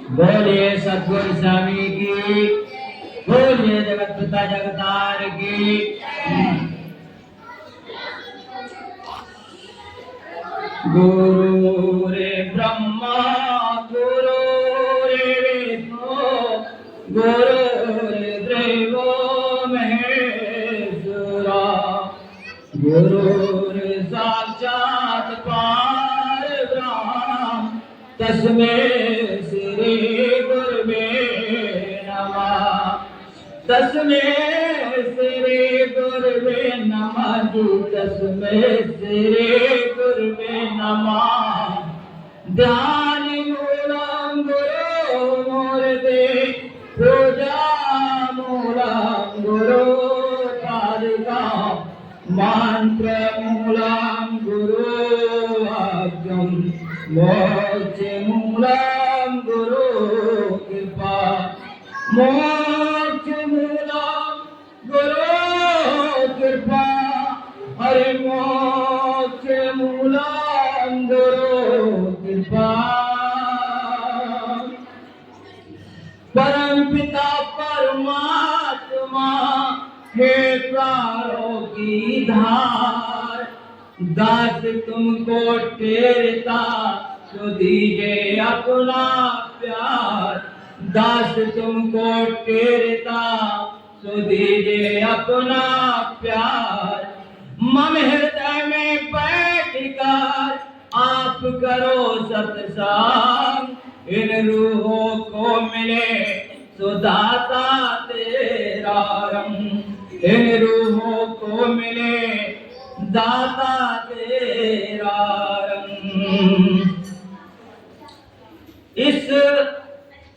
बोलिए सतगुरु स्वामी की, बोलिए जगत पिता जगतार की। गुरु रे ब्रह्मा गुरु रे विष्णु गुरु रे देवो महेश्वरा गुरु रे साक्षात परब्रह्म तस्मै श्री गुरुवे नमः। तस्मै श्री गुरुवे नमः। तस्मै श्री गुरुवे नमः। ध्यान मूलम गुरु मूर्ते पूजा मूलम गुरु पादुका मंत्र मूलम गुरु वाक्यम मोक्ष मूलम गुरु कृपा मोक्ष मूलम गुरु कृपा हरि मोक्ष मूलम गुरु कृपा। परम पिता परमात्मा हे प्राणों की धार दास तुमको टेरता तो दीजिए अपना प्यार। दास तुमको टेरता तो दीजिए अपना प्यार। मम हृदय में बैठकर आप करो सत्संग। इन रूहों को मिले सुदाता तेरा रंग। इन रूहों को मिले दाता तेरा रंग। इस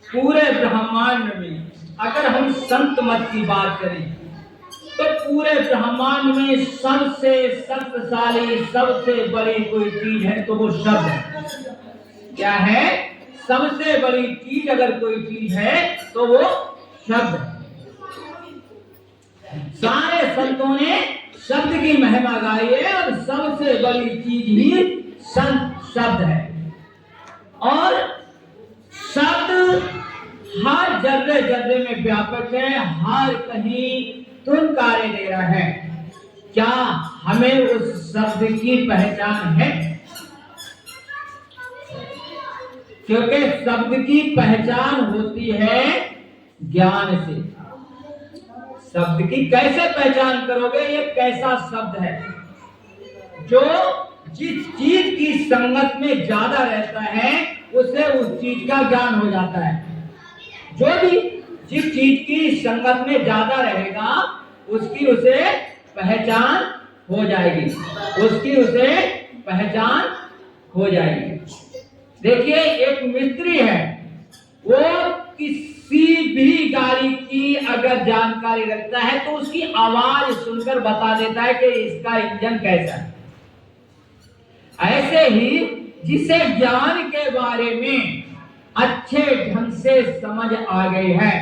पूरे ब्रह्मांड में अगर हम संत मत की बात करें तो पूरे ब्रह्मांड में सबसे शक्तिशाली सबसे बड़ी कोई चीज है तो वो शब्द है। क्या है? सबसे बड़ी चीज अगर कोई चीज है तो वो शब्द है। सारे संतों ने शब्द की महिमा गाई है और सबसे बड़ी चीज ही संत शब्द है। और शब्द हर जर्रे जर्रे में व्यापक है, हर कहीं तुनकारे दे रहा है। क्या हमें उस शब्द की पहचान है? क्योंकि शब्द की पहचान होती है ज्ञान से। शब्द की कैसे पहचान करोगे? ये कैसा शब्द है जो जिस चीज की संगत में ज्यादा रहता है उसे उस चीज का ज्ञान हो जाता है। जो भी जिस चीज की संगत में ज्यादा रहेगा उसकी उसे पहचान हो जाएगी। उसकी उसे पहचान हो जाएगी। देखिए एक मिस्त्री है, वो किसी भी गाड़ी की अगर जानकारी रखता है तो उसकी आवाज सुनकर बता देता है कि इसका इंजन कैसा है। ऐसे ही जिसे ज्ञान के बारे में अच्छे ढंग से समझ आ गई है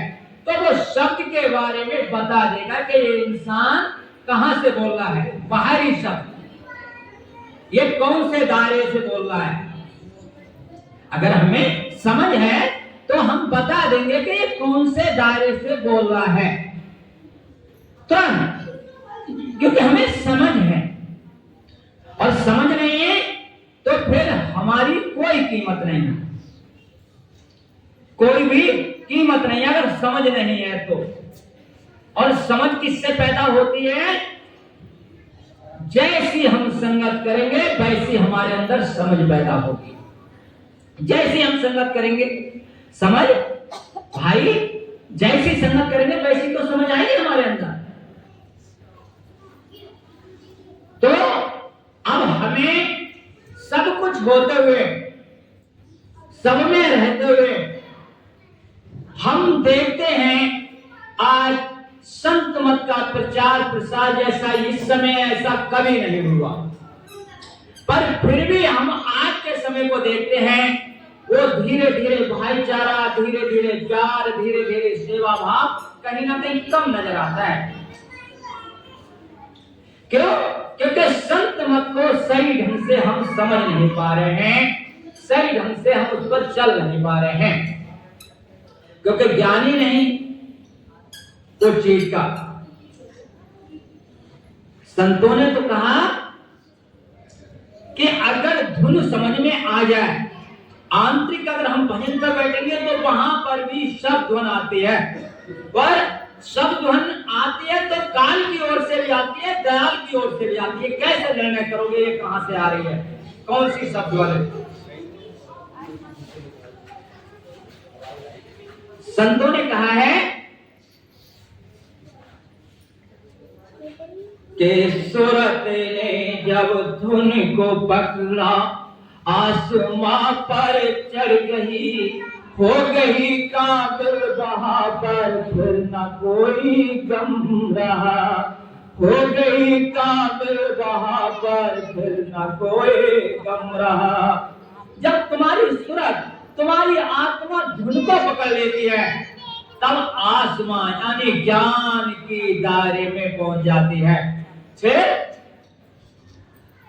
तो वो शब्द के बारे में बता देगा कि ये इंसान कहां से बोल रहा है। बाहरी शब्द ये कौन से दायरे से बोल रहा है। अगर हमें समझ है तो हम बता देंगे कि ये कौन से दायरे से बोल रहा है तुरंत, क्योंकि हमें समझ है। और समझ नहीं है तो फिर हमारी कोई कीमत नहीं है, कोई भी कीमत नहीं है अगर समझ नहीं है तो। और समझ किससे पैदा होती है? जैसी हम संगत करेंगे वैसी हमारे अंदर समझ पैदा होगी। जैसी हम संगत करेंगे समझ, भाई जैसी संगत करेंगे वैसी तो समझ आएगी हमारे अंदर। तो अब हमें सब कुछ होते हुए, सब में रहते हुए हम देखते हैं आज संत मत का प्रचार प्रसार जैसा इस समय ऐसा कभी नहीं हुआ। पर फिर भी हम आज के समय को देखते हैं, वो धीरे धीरे भाईचारा, धीरे धीरे प्यार, धीरे धीरे सेवा भाव कहीं ना कहीं कम नजर आता है। क्यों? क्योंकि संत मत को सही ढंग से हम समझ नहीं पा रहे हैं, सही ढंग से हम उस पर चल नहीं पा रहे हैं। क्योंकि ज्ञान ही नहीं उस चीज का। संतों ने तो कहा कि अगर धुन समझ में आ जाए, आंतरिक अगर हम भजन कर बैठेंगे तो वहां पर भी शब्द ध्वन आती है, पर शब्द ध्वन आती है तो काल की ओर से भी आती है, दयाल की ओर से भी आती है। कैसे निर्णय करोगे ये कहां से आ रही है, कौन सी शब्द ध्वन है? संतों ने कहा है कि सूरत ने जब धुन को पकड़ा, आसमां पर चढ़ गई, हो गई काबिल वहां पर, फिर न कोई गम रहा। हो गई काबिल वहां पर, फिर न कोई गम रहा। जब तुम्हारी सूरत, तुम्हारी आत्मा धुन को पकड़ लेती है, तब आसमां यानी ज्ञान की दायरे में पहुंच जाती है। फिर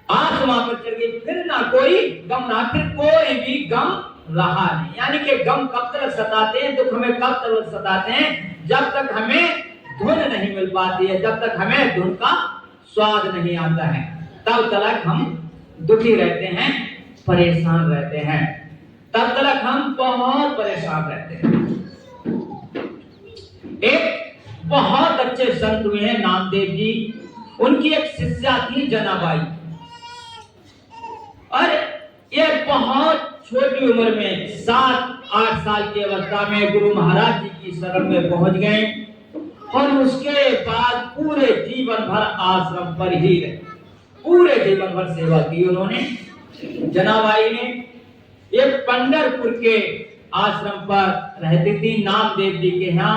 आसमां पर चढ़ गई, फिर ना कोई गम रहा, फिर कोई भी गम रहा नहीं। यानी कि गम कब तक सताते हैं, दुख हमें कब तक सताते हैं, जब तक हमें धुन नहीं मिल पाती है, जब तक हमें धुन का स्वाद नहीं आता है, तब तक हम दुखी रहते हैं, परेशान रहते हैं, तब तक हम बहुत परेशान रहते हैं। एक बहुत अच्छे संत हुए हैं नामदेव जी, उनकी एक शिष्या थी जनाबाई, और ये बहुत छोटी उम्र में 7-8 साल की अवस्था में गुरु महाराज जी की शरण में पहुंच गए, और उसके बाद पूरे जीवन भर आश्रम पर ही रहे, पूरे जीवन भर सेवा की उन्होंने। जनाबाई ने ये पंढरपुर के आश्रम पर रहती थी नामदेव जी के यहाँ,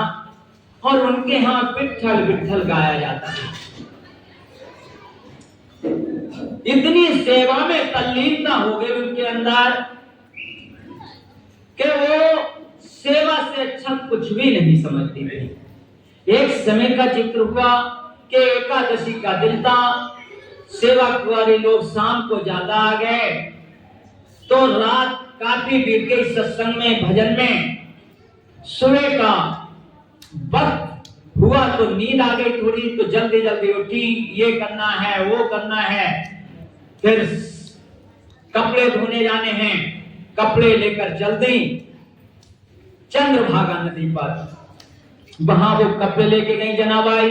और उनके यहाँ विट्ठल विट्ठल गाया जाता है। इतनी सेवा में तल्लीनता हो गई उनके अंदर कि वो सेवा से अच्छा कुछ भी नहीं समझती थी। एक समय का जिक्र हुआ कि एकादशी का दिन था, सेवा वाले लोग शाम को ज्यादा आ गए, तो रात काफी बीत गई सत्संग में, भजन में। सुबह का वक्त हुआ तो नींद आ गई थोड़ी, तो जल्दी जल्दी उठी, ये करना है वो करना है, फिर कपड़े धोने जाने हैं, कपड़े लेकर चल दी चंद्रभागा नदी पर। वहां वो कपड़े लेके गई जनाबाई,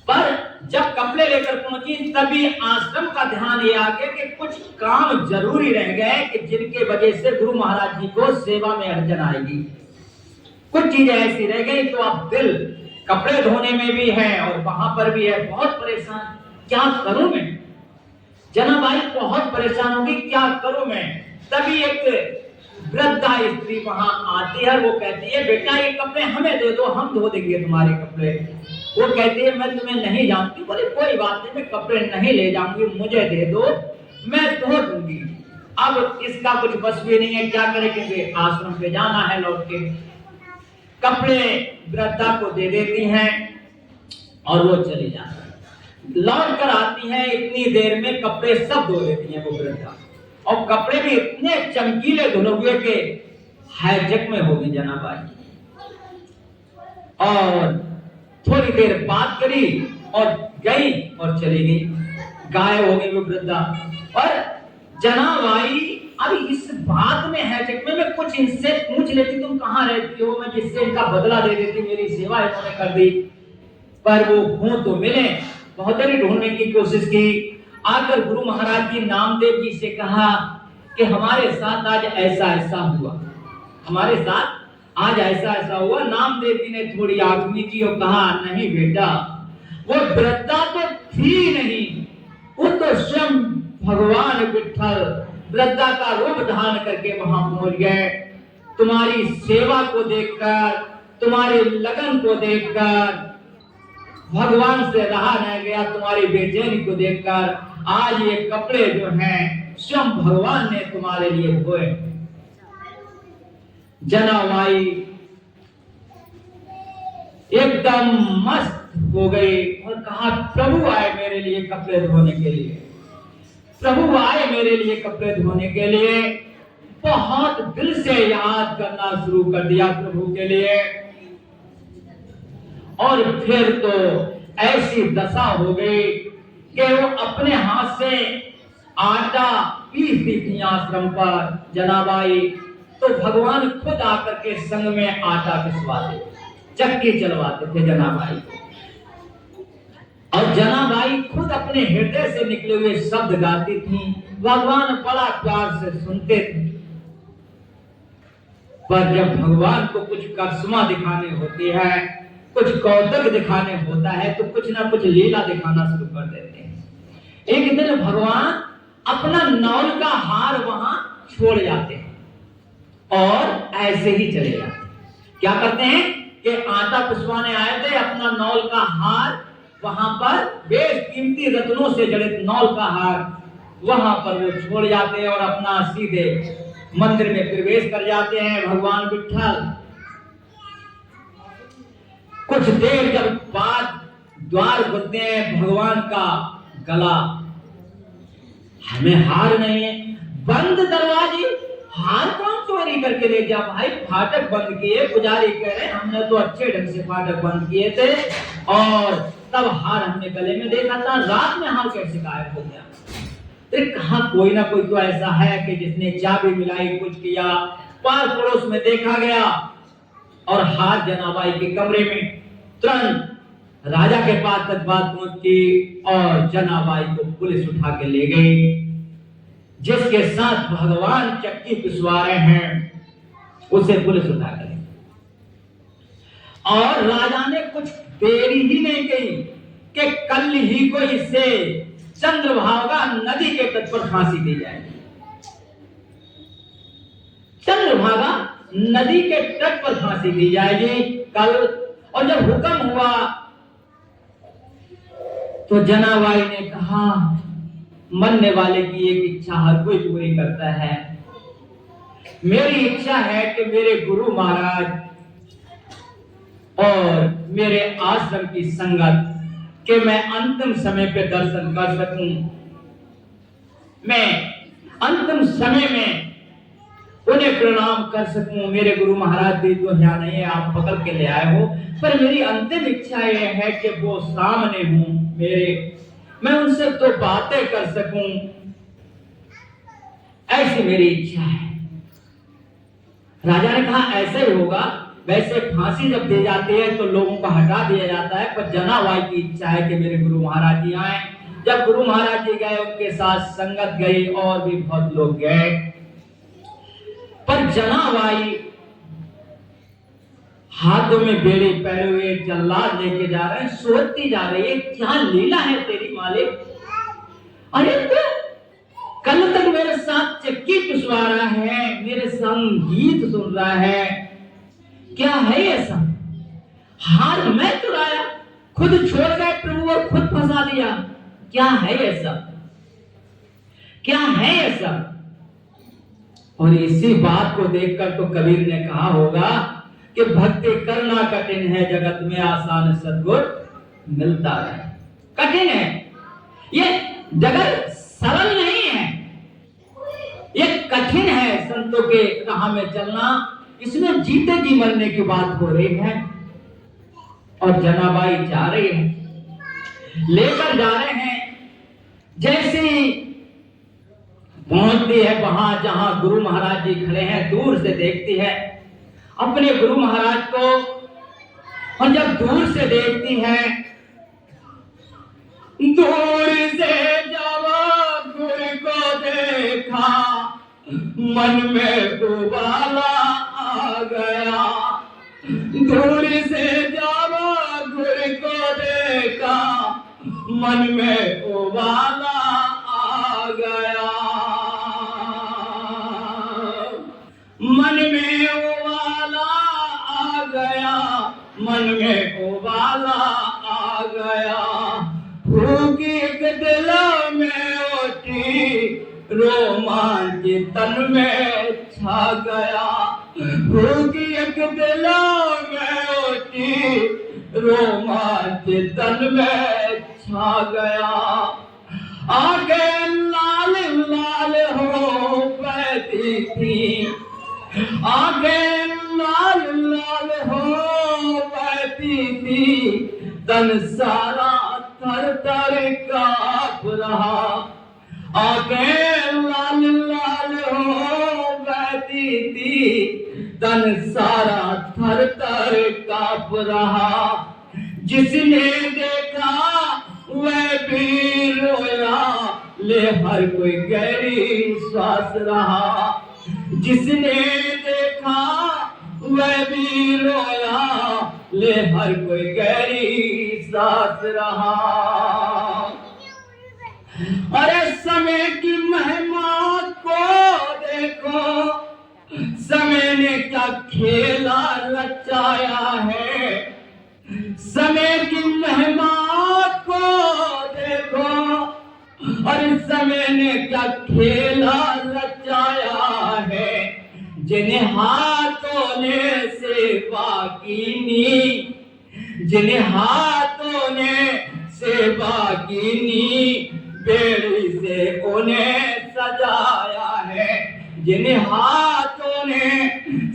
पर जब कपड़े लेकर पहुंची तभी आश्रम का ध्यान ये आ गया कि कुछ काम जरूरी रह गए कि जिनके वजह से गुरु महाराज जी को सेवा में अड़चन आएगी। कुछ चीजें ऐसी रह गई, तो अब दिल कपड़े धोने में भी है और वहां पर भी है, बहुत परेशान, क्या करूं मैं। जनाबाई बहुत परेशान होगी, क्या करूं मैं। तभी एक वृद्धा स्त्री वहां आती है, वो कहती है बेटा ये कपड़े हमें दे दो, हम धो देंगे तुम्हारे कपड़े। वो कहती है मैं तुम्हें नहीं जानती। बोले कोई बात नहीं, मैं कपड़े नहीं ले जाऊंगी, मुझे दे दो, मैं धो दूंगी। अब इसका कुछ बस भी नहीं है, क्या करें, क्योंकि आश्रम पे जाना है लौट के। कपड़े वृद्धा को दे देती हैं और वो चली जाती है। लौट कर आती हैं, इतनी देर में कपड़े सब धो देती हैं वो वृद्धा, और कपड़े भी इतने चमकीले धुल हुए कि हैजक में होगी जनाबाई। और थोड़ी देर बात करी और गई और चली गई, गायब हो गई वो वृद्धा। और जनाबाई अब इस बात में हैजक में मैं कुछ इनसे पूछ लेती, तुम कहाँ रहती हो, मैं जिससे इनका बदला दे देती, मेरी सेवा इन्होंने कर दी। पर वो हो तो मिले, बहुत देर ढूंढने की कोशिश की। आकर गुरु महाराज जी नामदेव जी से कहा कि हमारे साथ आज ऐसा ऐसा हुआ, हमारे साथ आज ऐसा ऐसा हुआ। नामदेव जी ने थोड़ी आगमी की और कहा नहीं बेटा, वो वृद्धा तो थी नहीं, वो तो स्वयं भगवान विट्ठल वृद्धा का रूप धारण करके वहां पहुंच गए। तुम्हारी सेवा को देखकर, तुम्हारी लगन को देखकर भगवान से रहा नहीं गया, तुम्हारी बेचैनी को देखकर आज ये कपड़े जो हैं स्वयं भगवान ने तुम्हारे लिए धोए। जनाबाई एकदम मस्त हो गई और कहा प्रभु आए मेरे लिए कपड़े धोने के लिए, प्रभु आए मेरे लिए कपड़े धोने के लिए। बहुत दिल से याद करना शुरू कर दिया प्रभु के लिए। और फिर तो ऐसी दशा हो गई कि वो अपने हाथ से आटा पीसती थी आश्रम पर जनाबाई, तो भगवान खुद आकर के संग में आटा पिसवाते, चक्की चलवाते थे जनाबाई को। और जनाबाई खुद अपने हृदय से निकले हुए शब्द गाती थी, भगवान बड़ा प्यार से सुनते थे। पर जब भगवान को कुछ करिश्मा दिखाने होती है, कुछ कौतक दिखाने होता है, तो कुछ ना कुछ लीला दिखाना शुरू कर देते हैं। एक दिन भगवान अपना नौल का हार वहां छोड़ जाते हैं और ऐसे ही चले जाते हैं। क्या करते हैं कि आटा पिसवाने आए थे, अपना नौल का हार वहां पर बेशकीमती रत्नों से जड़े नौल का हार वहां पर वो छोड़ जाते हैं और अपना सीधे मंदिर में प्रवेश कर जाते हैं भगवान विट्ठल। कुछ देर जब बाद द्वार खुलते हैं, भगवान का गला, हमें हार नहीं है, बंद दरवाजे, हार कौन चोरी करके ले गया भाई? फाटक बंद किए, पुजारी कह रहे हमने तो अच्छे ढंग से फाटक बंद किए थे और तब हार हमने गले में देखा था, रात में हार कैसे गायब हो गया? कहा कोई ना कोई तो ऐसा है कि जिसने चाबी मिलाई, कुछ किया। पास पड़ोस में देखा गया और हार जनाबाई के कमरे में। तुरंत राजा के पास तक बात पहुंची और जनाबाई को पुलिस उठा के ले गई। जिसके साथ भगवान चक्की पिसवा रहे हैं उसे पुलिस उठा के ले। और राजा ने कुछ देरी ही नहीं की कि कल ही को इसे चंद्रभागा नदी के तट पर फांसी दी जाएगी। चंद्रभागा नदी के तट पर फांसी दी जाएगी कल। और जब हुक्म हुआ तो जनाबाई ने कहा, मरने वाले की एक इच्छा हर कोई पूरी करता है। मेरी इच्छा है कि मेरे गुरु महाराज और मेरे आश्रम की संगत कि मैं अंतिम समय पे दर्शन कर सकूं। मैं अंतिम समय में उन्हें प्रणाम कर सकूं। मेरे गुरु महाराज भी तो यहाँ नहीं है, आप पकड़ के ले आए हो, पर मेरी अंतिम इच्छा यह है कि वो सामने हूं मेरे, मैं उनसे तो बातें कर सकूं, ऐसी मेरी इच्छा है। राजा ने कहा ऐसे ही होगा। वैसे फांसी जब दी जाती है तो लोगों को हटा दिया जाता है, पर जनाबाई की इच्छा है कि मेरे गुरु महाराज जी आए। जब गुरु महाराज जी गए, उनके साथ संगत गई और भी बहुत लोग गए, पर जनाबाई हाथों में बेड़ी पहने हुए जल्लाद लेके जा रहे हैं, सोचती जा रही है क्या लीला है तेरी मालिक। अरे कल तक मेरे साथ चक्की पिसवा रहा है, मेरे संग गीत सुन रहा है, क्या है ऐसा? हार मैं चुराया, खुद छोड़ गए प्रभु और खुद फंसा दिया, क्या है ऐसा? क्या है ऐसा? और इसी बात को देखकर तो कबीर ने कहा होगा कि भक्ति करना कठिन है, जगत में आसान सद्गुण मिलता है। कठिन है, ये जगत सरल नहीं है, ये कठिन है। संतों के राह में चलना, इसमें जीते जी मरने की बात हो रही है। और जनाबाई जा रही है, लेकर जा रहे हैं। जैसे पहुंचती है वहां जहां गुरु महाराज जी खड़े हैं, दूर से देखती है अपने गुरु महाराज को। और जब दूर से देखती है, दूर से जब गुरु को देखा, मन में उबाला आ गया। दूर से जब गुरु को देखा, मन में उबाला आ गया। मन में उबाला आ गया, मन में उबाला आ गया। भूख एक दिल में उठी, रोमांच तन में छा गया। भूख एक दिल में उठी, रोमांच तन में छा गया। आगे लाल लाल हो बैठ बहती थी, आंखें लाल लाल हो बहती थी, तन सारा थर थर कांप रहा। आंखें लाल लाल हो बहती थी, तन सारा थर थर कांप रहा। जिसने देखा वह भी रोया, ले हर कोई गहरी श्वास रहा। जिसने देखा वह भी रोया, ले हर कोई गहरी सांस रहा। अरे समय की महिमा को देखो, समय ने क्या खेला रचाया है। समय की महिमा को देखो, और समय ने क्या खेला रचाया है। जिन्हें हाथों ने सेवा कीनी, जिन्हें हाथों ने सेवा कीनी, बेड़ी से उन्हें सजाया है। जिन्हें हाथों ने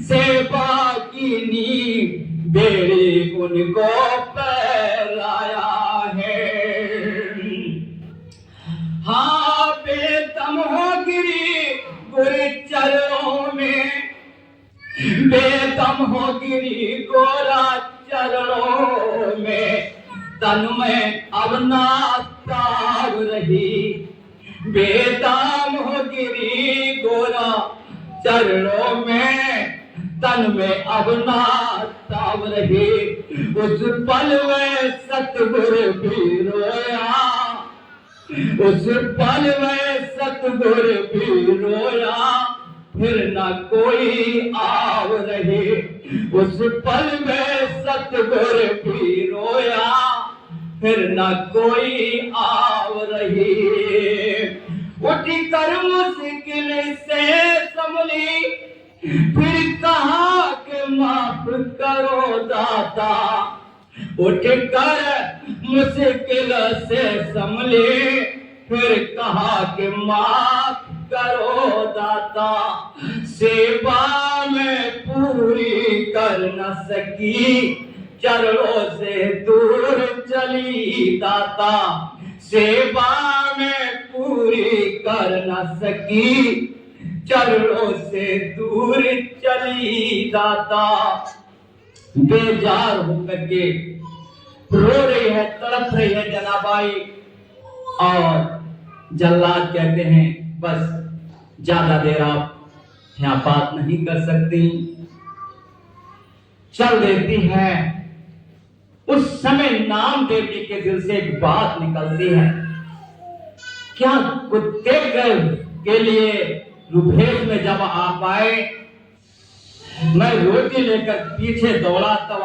सेवा कीनी, बेड़ी उनको पहराया है। हाँ, बेदम हो गिरी गुरु चरणों में, बेदम हो गिरी गोरा चरणों में, तन में अब ना ताब रही। बेदम हो गिरी गोरा चरणों में, तन में अब ना ताब रही। उस पल में सतगुरु भी रोया, उस पल में सतगुरु भी रोया, फिर न कोई आव रहे। उस पल में सतगुरु भी रोया, फिर न कोई आव रही। उठी कर मुश्किल से संभली, फिर कहा कि माफ करो दाता। उठ कर मुश्किल से संभली, फिर कहा कि माफ करो दाता। सेवा में पूरी कर न सकी, चरणों से दूर चली दाता। सेवा में पूरी कर न सकी, चरणों से दूर चली दाता। बेजार होकर के रो रही है, तड़प रही है जनाबाई, और जल्लाद कहते हैं बस ज्यादा देर आप यहाँ बात नहीं कर सकती। चल देती है। उस समय नामदेव जी के दिल से एक बात निकलती है, क्या कुत्ते के लिए रुभेश में जब आप आए, मैं रोटी लेकर पीछे दौड़ा, तब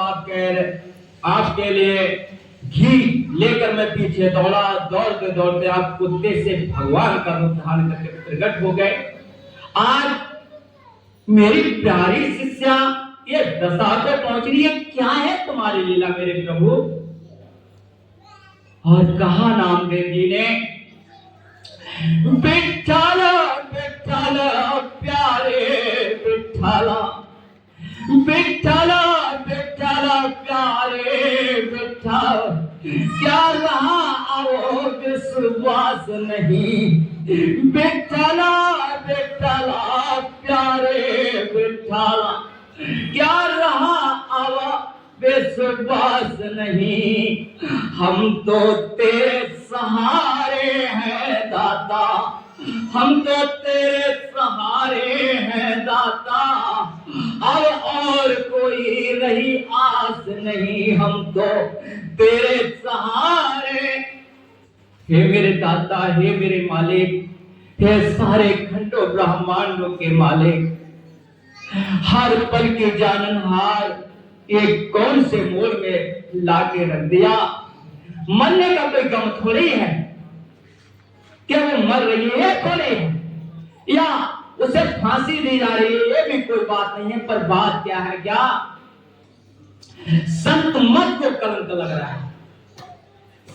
आपके लिए घी लेकर मैं पीछे दौड़ा। दौड़ते दौड़ते आप कुत्ते से भगवान का रूप धारण करके प्रकट हो गए। आज मेरी प्यारी शिष्या ये दशा पे पहुंच रही है, क्या है तुम्हारी लीला मेरे प्रभु? और कहा नामदेव जी ने, विठ्ठल विठ्ठल प्यारे विठ्ठल, विठ्ठल विठ्ठल प्यारे विठ्ठल, क्या रहा अब विश्वास नहीं। विठ्ठल विठ्ठल प्यारे विठ्ठल, क्या रहा अब विश्वास नहीं। हम तो तेरे सहारे हैं दाता, हम तो तेरे सहारे हैं दाता। अब और कोई रही आस नहीं, हम तो तेरे सहारे। हे मेरे दाता, हे मेरे मालिक, हे सारे खंडों ब्रह्मांडों के मालिक, हर पल के जाननहार, एक कौन से मोड़ में लाके रख दिया। मरने का कोई गम थोड़ी है, क्या वो मर रही है थोड़ी है, या उसे फांसी दी जा रही है, ये भी कोई बात नहीं है। पर बात क्या है, क्या संत मत को कलंक लग रहा है,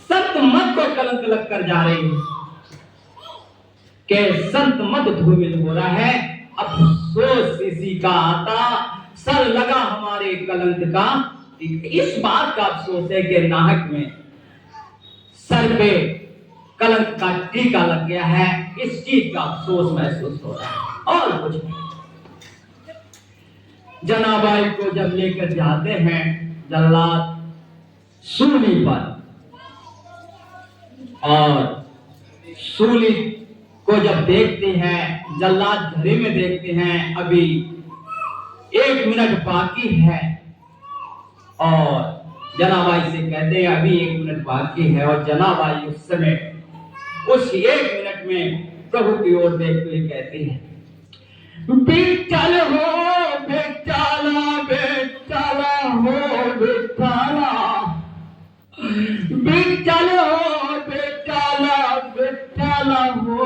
संत मत को कलंक लग कर जा रही है कि संत मत धूमिल हो रहा है। अफसोस इसी का आता, सर लगा हमारे कलंक का। इस बात का अफसोस है कि नाहक में सर पे कलंक का टीका लग गया है, इस चीज का अफसोस महसूस हो रहा है और कुछ नहीं। जनाबाई को जब लेकर जाते हैं जल्लाद सूली पर, और सूली को जब देखते हैं, जल्लाद घड़ी में देखते हैं अभी 1 मिनट बाकी है, और जनाबाई से कहते हैं अभी 1 मिनट बाकी है, और जनाबाई उस समय उस 1 मिनट में प्रभु की ओर देखते हुए कहती है, बिट्ठल हो बिट्ठला, बिट्ठला हो बिट्ठला, बिट्ठल हो बिट्ठला, बिट्ठला हो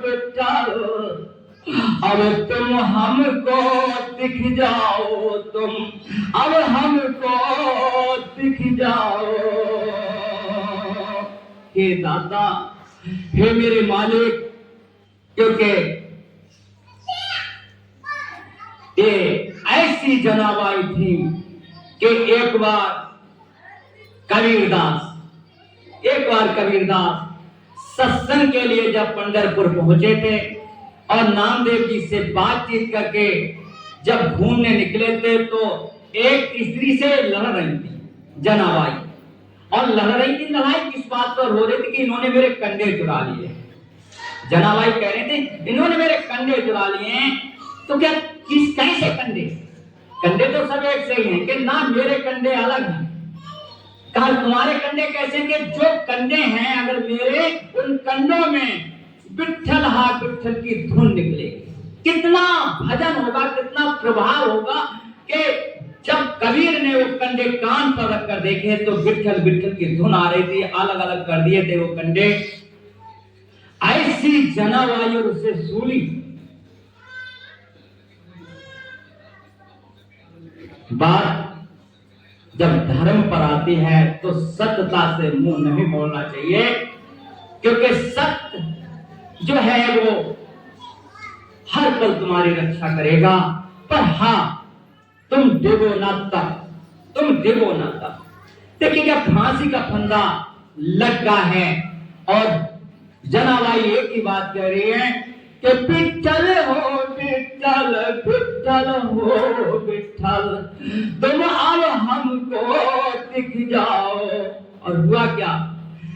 बिट्ठल, अब तुम हमको दिख जाओ, तुम अब हमको दिख जाओ। हे दाता, हे मेरे मालिक, क्योंकि ये ऐसी जनाबाई थी कि एक बार कबीरदास सत्संग के लिए जब पंढरपुर पहुंचे थे और नामदेव जी से बातचीत करके जब घूमने निकले थे, तो एक स्त्री से लड़ रही थी जनाबाई, और लड़ रही थी। लड़ाई किस बात पर हो रही थी कि इन्होंने मेरे कंधे चुरा लिए। जनाबाई कह रहे थे इन्होंने मेरे कंधे चुरा लिए। तो क्या किस कैसे कंधे? कंधे तो सब एक से ही हैं कि ना, मेरे कंधे अलग हैं। कहा तुम्हारे कंधे कैसे? कि जो कंधे हैं अगर मेरे, उन कंधों में विट्ठल हा विट्ठल की धुन निकलेगी। कितना भजन होगा, कितना प्रभाव होगा कि जब कबीर ने वो कंधे कान पर रखकर देखे तो विट्ठल विट्ठल की धुन आ रही थी। अलग अलग कर दिए थे वो कंधे। ऐसी जनाबाई और उसे सूली। बात जब धर्म पर आती है तो सत्यता से मुंह नहीं मोड़ना चाहिए, क्योंकि सत्य जो है वो हर पल तुम्हारी रक्षा करेगा। पर हाँ, तुम देवो ना तब। देखिए क्या फांसी का फंदा लगा है, और जनाबाई एक ही बात कह रही है कि विट्ठल हो विट्ठल, विट्ठल हो विट्ठल, तुम अब हमको दिख जाओ। और हुआ क्या?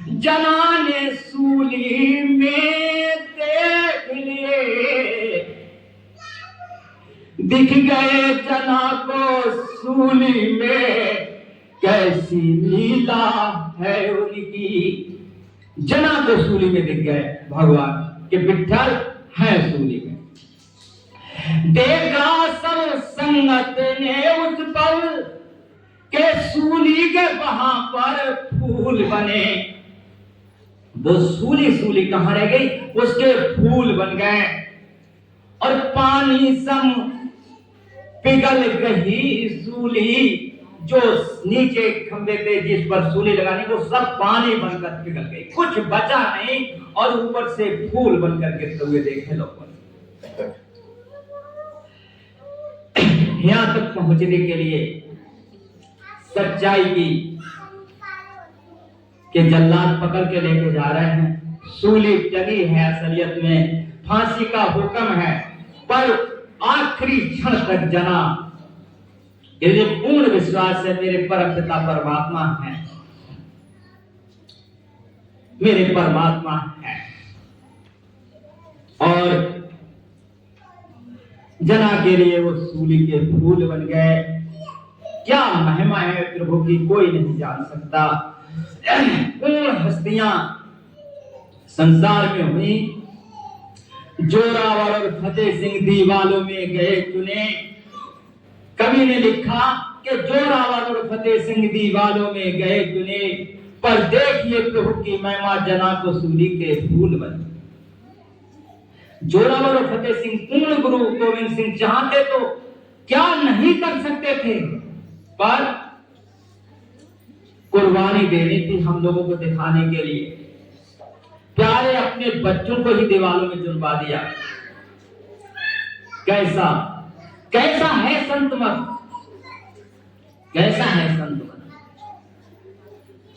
जना ने सूली में देख लिए, दिख गए जना को सूली में, कैसी लीला है उनकी। जना को सूली में दिख गए भगवान के विट्ठल है सूली में। देखा सब संगत ने उस पल के सूली के वहां पर फूल बने। वो सूली कहां रह गई? उसके फूल बन गए, और पानी सम पिघल गई सूली। जो नीचे खंभे थे जिस पर सूली लगानी, वो सब पानी बनकर पिघल गई, कुछ बचा नहीं, और ऊपर से फूल बनकर गिरते हुए देखे लोगों ने। यहां तक पहुंचने के लिए सच्चाई की कि जल्लाद पकड़ के लेके जा रहे हैं, सूली टंगी है, असलियत में फांसी का हुक्म है, पर आखिरी क्षण तक जना ये पूर्ण विश्वास है मेरे परम पिता परमात्मा है, मेरे परमात्मा है। और जना के लिए वो सूली के फूल बन गए। क्या महिमा है प्रभु की, कोई नहीं जान सकता। पूर्ण हस्तियां संसार में हुई। जोरावर और फतेह सिंह दीवालों में गए चुने। कवि ने लिखा कि जोरावर और फतेह सिंह दीवालों में गए चुने, पर देखिए प्रभु की महिमा, जना को सूली के फूल बने। जोरावर और फतेह सिंह पूर्ण गुरु गोविंद सिंह चाहते तो क्या नहीं कर सकते थे, पर कुर्बानी देनी थी हम लोगों को दिखाने के लिए। प्यारे अपने बच्चों को ही दीवालों में चुनवा दिया। कैसा कैसा है संत मत, कैसा है संत मत।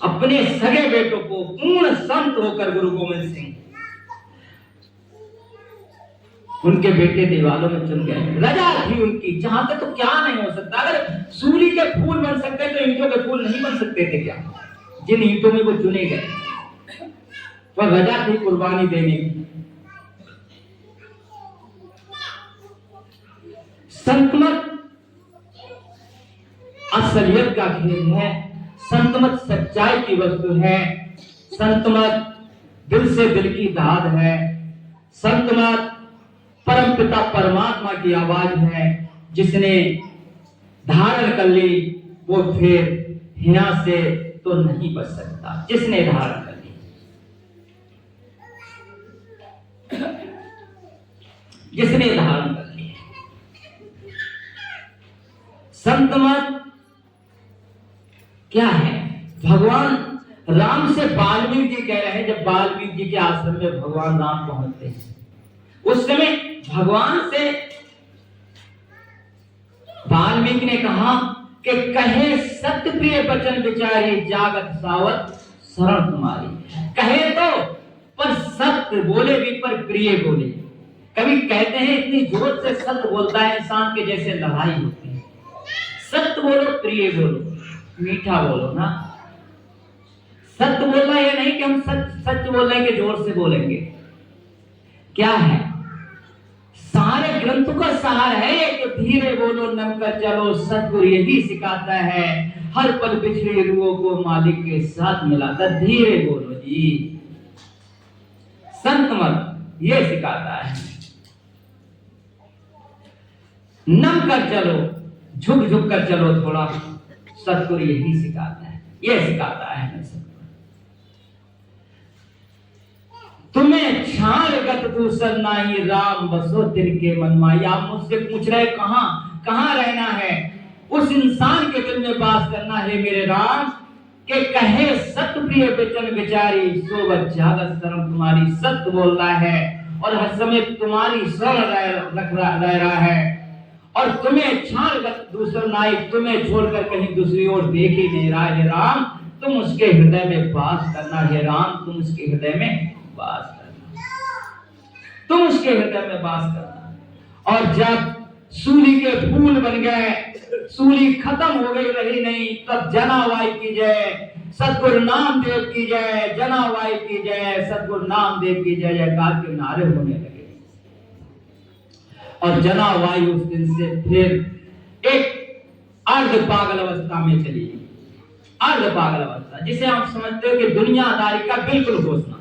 अपने सगे बेटों को पूर्ण संत होकर गुरु गोविंद सिंह उनके बेटे दीवालों में चुन गए। रजा थी उनकी, चाहते तो क्या नहीं हो सकता। अगर सूली के फूल बन सकते तो ईंटों के फूल नहीं बन सकते थे क्या? जिन ईंटों में वो चुने गए, पर रजा थी कुर्बानी देने की। संतमत असलियत का खेल है, संतमत सच्चाई की वस्तु है, संतमत दिल से दिल की दाद है, संतमत परमपिता परमात्मा की आवाज है। जिसने धारण कर ली वो फिर हिया से तो नहीं बच सकता। जिसने धारण कर ली, जिसने धारण कर ली। संतमत क्या है? भगवान राम से वाल्मीकि जी कह रहे हैं, जब वाल्मीकि जी के आश्रम में भगवान राम पहुंचते हैं, उस समय भगवान से वाल्मीकि ने कहा कि कहे सत्य प्रिय वचन विचारी, जागत सावत शरण तुम्हारी। कहे तो पर सत्य बोले भी, पर प्रिय बोले। कभी कहते हैं इतनी जोर से सत्य बोलता है इंसान के जैसे लड़ाई होती है। सत्य बोलो, प्रिय बोलो, मीठा बोलो ना। सत्य बोलना ये नहीं कि हम सच बोल रहे हैं कि जोर से बोलेंगे। क्या है? सारे ग्रंथों का सार है ये कि धीरे बोलो नम कर चलो। सतगुरु यही सिखाता है, हर पल पिछड़ी रूहों को मालिक के साथ मिलाता। धीरे बोलो जी, संत मत ये सिखाता है। नम कर चलो, झुक झुक कर चलो थोड़ा। सतगुरु यही सिखाता है, ये सिखाता है हमें। तुम्हें छाड़ गत दूसर नाही, राम बसो दिल के मन माई। आप मुझसे पूछ रहे कहां रहना है? उस इंसान के दिल में वास करना है मेरे राम के कहे सत्य प्रिय वचन विचारी, सोबत जागत शरण तुम्हारी। सत्य बोल रहा है और हर समय तुम्हारी शरण रह रहा है। और तुम्हें छाड़ गत दूसर नाई, तुम्हें छोड़कर कहीं दूसरी ओर देख ही नहीं रहा है राम। तुम उसके हृदय में वास करना है राम, तुम उसके हृदय में वास करना, तुम उसके हृदय में वास करना। और जब सूली के फूल बन गए, सूली खत्म हो गई, रही नहीं, तब जनावाई की जय, सतगुरु नामदेव की जय, जनावाई की जय, सतगुरु नामदेव की जय जयकार के नारे होने लगे। और जनावाई उस दिन से फिर एक अर्ध पागल अवस्था में चली गई। अर्ध पागल अवस्था जिसे हम समझते हो कि दुनियादारी का बिल्कुल होश ना,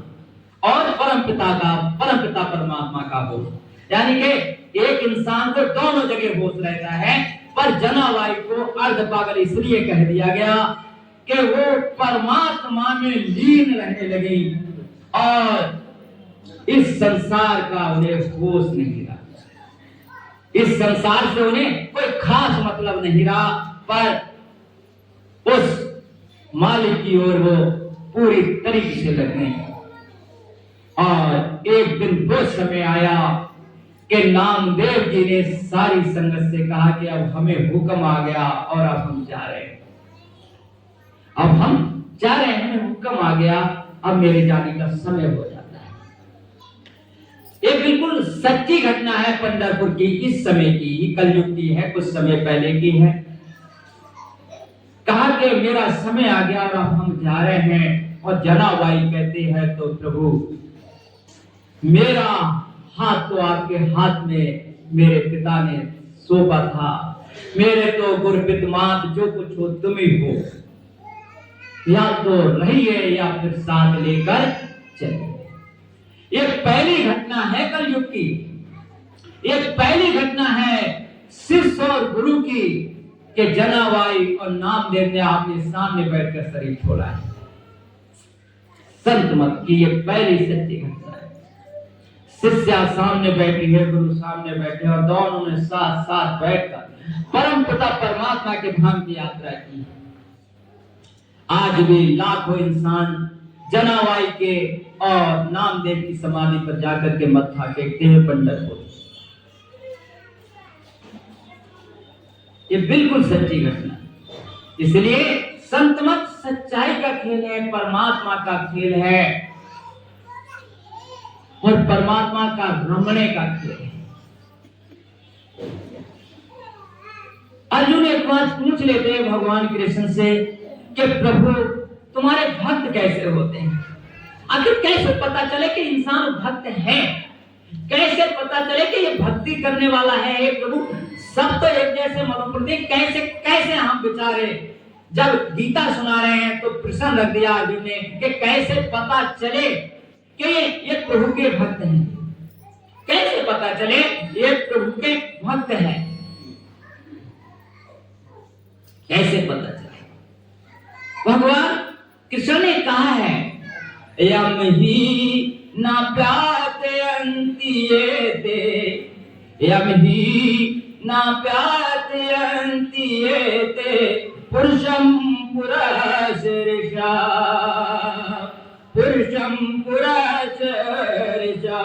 और परमपिता परमात्मा का होश। यानी कि एक इंसान को दोनों जगह होश रहता है। पर जनावाई को अर्ध पागल इसलिए कह दिया गया कि वो परमात्मा में लीन रहने लगी और इस संसार का उन्हें होश नहीं रहा। इस संसार से उन्हें कोई खास मतलब नहीं रहा, पर उस मालिक की ओर वो पूरी तरीके से लग गई। और एक दिन वो समय आया कि नामदेव जी ने सारी संगत से कहा कि अब हमें हुक्म आ गया और अब हम जा रहे हैं, अब हम जा रहे हैं, हमें हुक्म आ गया, अब मेरे जाने का समय हो जाता है। ये बिल्कुल सच्ची घटना है पंढरपुर की, इस समय की ही, कलयुग की है, कुछ समय पहले की है। कहा कि मेरा समय आ गया और अब हम जा रहे हैं। और जनाबाई कहती है तो प्रभु मेरा हाथ तो आपके हाथ में मेरे पिता ने सौंपा था, मेरे तो गुरपित मात जो कुछ हो तुम ही हो, या तो रहिए या फिर साथ लेकर चलिए। ये पहली घटना है कलयुग की, ये पहली घटना है शिष्य और गुरु की कि जनाबाई और नामदेव ने आपके सामने बैठकर शरीर छोड़ा है। संत मत की ये पहली सच्ची घटना है। शिष्य सामने बैठी है, गुरु सामने बैठे, और दोनों ने साथ साथ बैठकर परम पिता परमात्मा के धाम की यात्रा की। आज भी लाखों इंसान जनाबाई के और नामदेव की समाधि पर जाकर के मत्था टेकते हैं पंढरपुर। ये बिल्कुल सच्ची घटना। इसलिए संत मत सच्चाई का खेल है, परमात्मा का खेल है और परमात्मा का रमणे का खेल है। अर्जुन एक बात पूछ लेते हैं भगवान कृष्ण से कि प्रभु तुम्हारे भक्त कैसे होते हैं? आखिर कैसे पता चले कि इंसान भक्त है? कैसे पता चले कि ये भक्ति करने वाला है? हे प्रभु, सब तो एक जैसे मनोप्रति, कैसे कैसे हम बेचारे जब गीता सुना रहे हैं तो प्रश्न रख दिया अर्जुन ने कि कैसे पता चले कि ये प्रभु के भक्त हैं? कैसे पता चले ये प्रभु के भक्त हैं? कैसे पता चले? भगवान कृष्ण ने कहा है, यम ही ना प्याते अंतिये, यम ही ना प्याते अंतिये, पुरुषम पुरशर्षा, पुरुषम पुरशर्षा,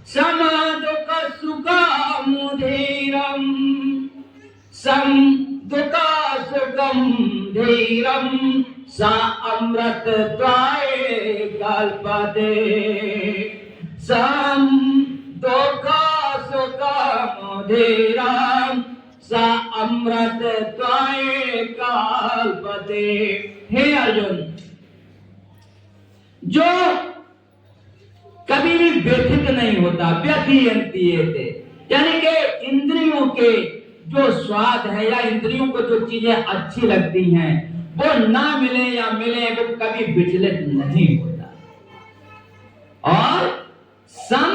सम दुख सुखम धीरम, सम दुख सुखम धीरम, सा अमृत त्वाय कल्पते, सम दुख सुखम धीरम, सा अमृत त्वाय कल्पते। हे अर्जुन, जो कभी भी व्यथित नहीं होता, व्यथियन्तियेते, यानी कि इंद्रियों के जो स्वाद है या इंद्रियों को जो चीजें अच्छी लगती हैं वो ना मिले या मिले, वो कभी विचलित नहीं होता। और सम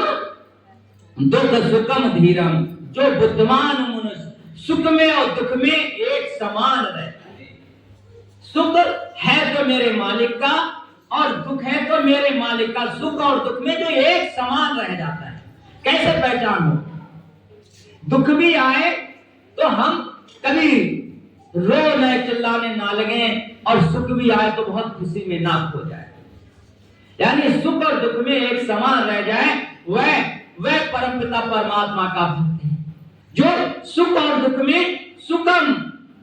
दुख सुखम धीरम, जो बुद्धिमान मनुष्य सुख में और दुख में एक समान रहता है। सुख है तो मेरे मालिक का और दुख है तो मेरे मालिक का, सुख और दुख में जो एक समान रह जाता है। कैसे पहचान हो? दुख भी आए तो हम कभी रोने चिल्लाने ना लगे और सुख भी आए तो बहुत खुशी में ना खो जाए, यानी सुख और दुख में एक समान रह जाए, वह परमपिता परमात्मा का भक्त है। जो सुख और दुख में सुखम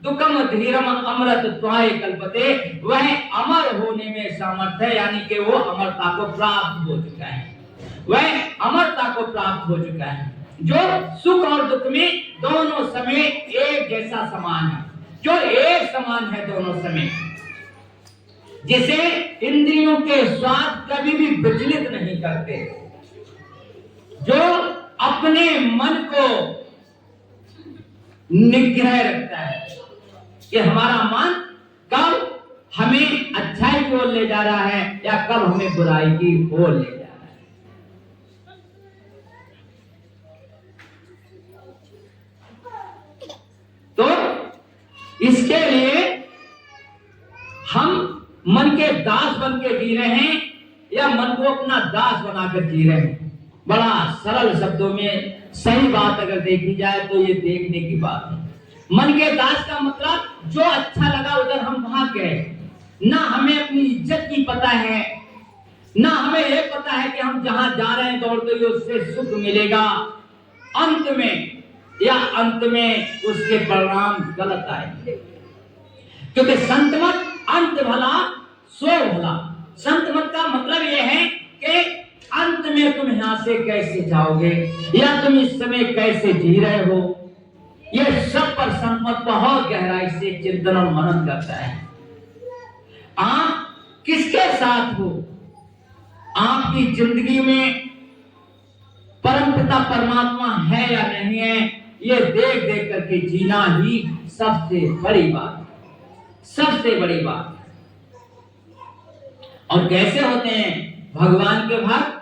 दुखम धीरम अमृत त्वाय कल्पते, वह अमर होने में समर्थ है, यानी कि वो अमरता को प्राप्त हो चुका है, वह अमरता को प्राप्त हो चुका है। जो सुख और दुख में दोनों समय एक जैसा समान है, जो एक समान है दोनों समय, जिसे इंद्रियों के स्वाद कभी भी विचलित नहीं करते, जो अपने मन को निग्रह रखता है कि हमारा मन कब हमें अच्छाई की ओर ले जा रहा है या कब हमें बुराई की ओर ले जा रहा है। तो इसके लिए हम मन के दास बन के जी रहे हैं या मन को अपना दास बनाकर जी रहे हैं। बड़ा सरल शब्दों में सही बात अगर देखी जाए तो ये देखने की बात है। मन के दास का मतलब जो अच्छा लगा उधर हम भाग गए, ना हमें अपनी इज्जत की पता है, ना हमें ये पता है कि हम जहां जा रहे हैं दौड़ते हुए उससे सुख मिलेगा, अंत में उसके परिणाम गलत आएंगे। क्योंकि संत मत अंत भला सो भला, संत मत का मतलब यह है कि अंत में तुम यहां से कैसे जाओगे या तुम इस समय कैसे जी रहे हो, यह सब पर संत मत बहुत गहराई से चिंतन और मनन करता है। आप किसके साथ हो, आपकी जिंदगी में परमपिता परमात्मा है या नहीं है, ये देख देख करके जीना ही सबसे बड़ी बात है, सबसे बड़ी बात है। और कैसे होते हैं भगवान के भक्त?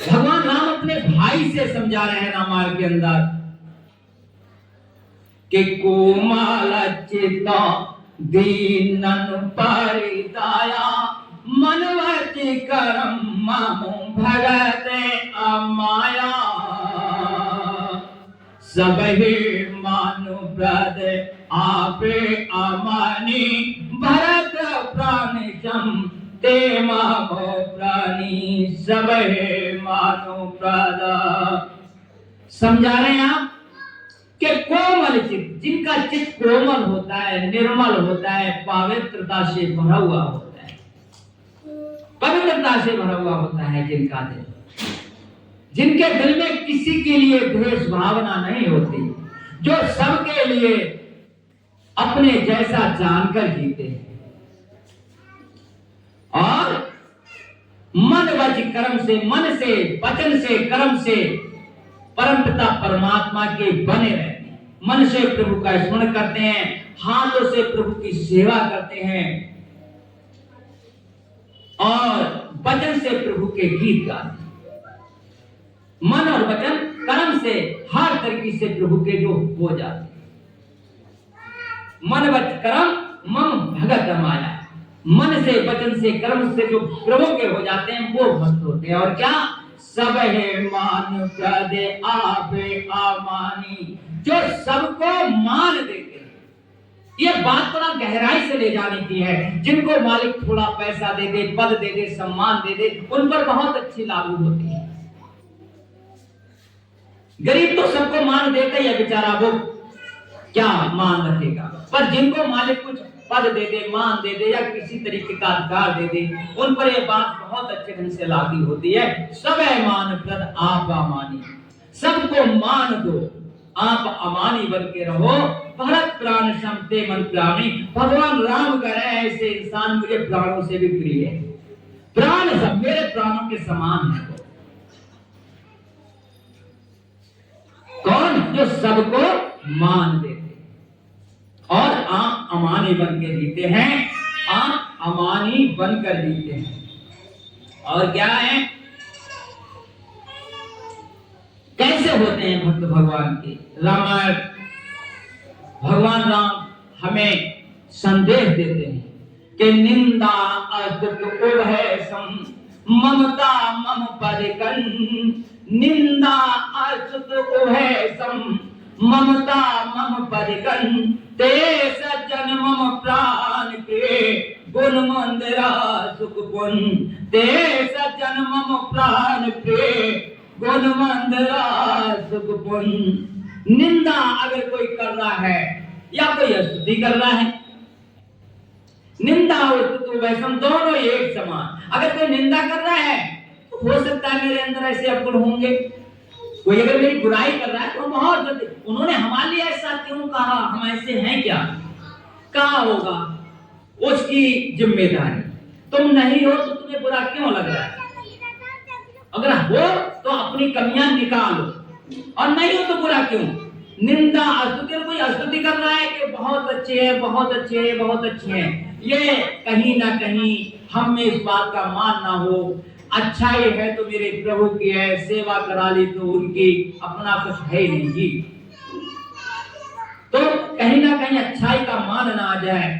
भगवान राम अपने भाई से समझा रहे हैं रामायण के अंदर कि कोमल चित्त दीनन परिदया मनवती करम मामो भगते अमाया, सबहि मानु ब्रद आपे अमानी भरत प्राणिजम ते मामो प्राणी सबहि मानु ब्रद। समझा रहे हैं आप कि कोमल जिनका चित्त कोमल होता है, निर्मल होता है, पवित्रता से भरा हुआ होता है, पवित्रता से भरा हुआ होता है जिनका दिल, जिनके दिल में किसी के लिए द्वेष भावना नहीं होती, जो सबके लिए अपने जैसा जानकर जीते हैं और मन वच कर्म से, मन से, वचन से, कर्म से परमपिता परमात्मा के बने रहते हैं। मन से प्रभु का स्मरण करते हैं, हाथों से प्रभु की सेवा करते हैं और वचन से प्रभु के गीत गाते हैं। मन और वचन कर्म से हर तरीके से प्रभु के जो हो जाते हैं। मन वच कर्म मम भगत माया, मन से, वचन से, कर्म से जो प्रभु के हो जाते हैं वो भक्त होते हैं। और क्या? सब है मान प्रदे आपे आमानी, जो सबको मान देते हैं। ये बात थोड़ा गहराई से ले जाने की है। जिनको मालिक थोड़ा पैसा दे दे, पद दे दे, सम्मान दे दे, उन पर बहुत अच्छी लागू होती है। गरीब तो सबको मान देता ही है बेचारा, वो क्या मान रखेगा। पर जिनको मालिक कुछ पद दे दे, मान दे दे या किसी तरीके का अधिकार दे दे, उन पर यह बात बहुत अच्छे ढंग से लागू होती है। सब है मान प्रद आप अमानी, सबको मान दो, आप अमानी बन के रहो। भरत प्राण समते मन प्राणी, भगवान राम कह रहे हैं ऐसे इंसान मुझे प्राणों से भी प्रिय है। प्राण सब मेरे प्राणों के समान है। कौन? जो सबको मान देते और आप अमानी बन के जीते हैं, आप अमानी बनकर जीते हैं। और क्या है? कैसे होते हैं भक्त भगवान के? रामायण भगवान राम हमें संदेश देते हैं कि निंदा अस्तुत उभय सम, ममता मम परिकन, निंदा अस्तुत उभय सम, ममता मम परिकन, ते सज्जन मम प्राण के गुण मंदिरा सुख पुन, ते सज्जन मम प्राण के गुण मंदिरा सुख पुन। निंदा अगर कोई कर रहा है या कोई स्तुति कर रहा है, निंदा और स्तुति वैसम दोनों एक समान। अगर कोई निंदा कर रहा है तो हो सकता है मेरे अंदर ऐसे अवगुण होंगे। कोई अगर मेरी बुराई कर रहा है तो बहुत जल्दी, उन्होंने हमारे लिए ऐसा क्यों कहा, हम ऐसे हैं क्या, कहा होगा, उसकी जिम्मेदारी। तुम नहीं हो तो तुम्हें बुरा क्यों लग रहा है? अगर हो तो अपनी कमियां निकालो, और नहीं हो तो बुरा क्यों? निंदा स्तुति, कोई स्तुति कर रहा है कि बहुत अच्छे हैं, बहुत अच्छे हैं, बहुत अच्छे हैं, ये कहीं ना कहीं हम में इस बात का मान ना हो, अच्छाई है तो मेरे प्रभु की है, सेवा करा ली तो उनकी, अपना कुछ है नहीं जी। तो कहीं ना कहीं अच्छाई का मान ना आ जाए।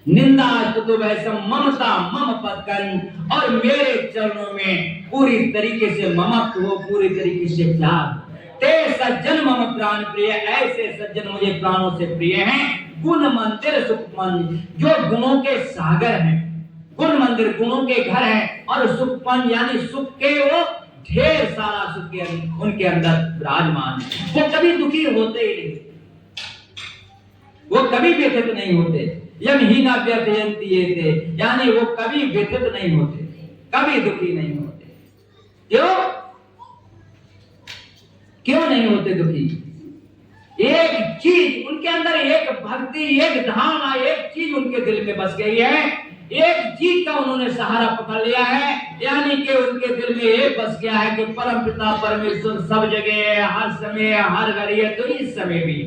निंदा स्तुति वैसम ममता मम पदकन, और मेरे चरणों में पूरी तरीके से ममत्व हो, पूरी तरीके से प्यार। ते सज्जन मम प्राण प्रिय, ऐसे सज्जन मुझे प्राणों से प्रिय हैं। गुण मंदिर सुख मन, जो गुणों के सागर हैं, गुण मंदिर गुणों के घर हैं, और सुखपन यानी सुख के वो ढेर सारा सुख के उनके अंदर विराजमान है। वो कभी दुखी होते ही नहीं, वो कभी व्यथित नहीं होते। यम ही ना व्यथयन्ति ये थे, यानी वो कभी व्यथित नहीं होते, कभी दुखी नहीं होते। क्यों? क्यों नहीं होते दुखी? एक चीज उनके अंदर, एक भक्ति, एक धारणा, एक चीज उनके दिल में बस गई है, एक चीज का उन्होंने सहारा पकड़ लिया है, यानी कि उनके दिल में ये बस गया है कि परम पिता परमेश्वर सब जगह है, हर समय, हर घड़ी है, तो इस समय भी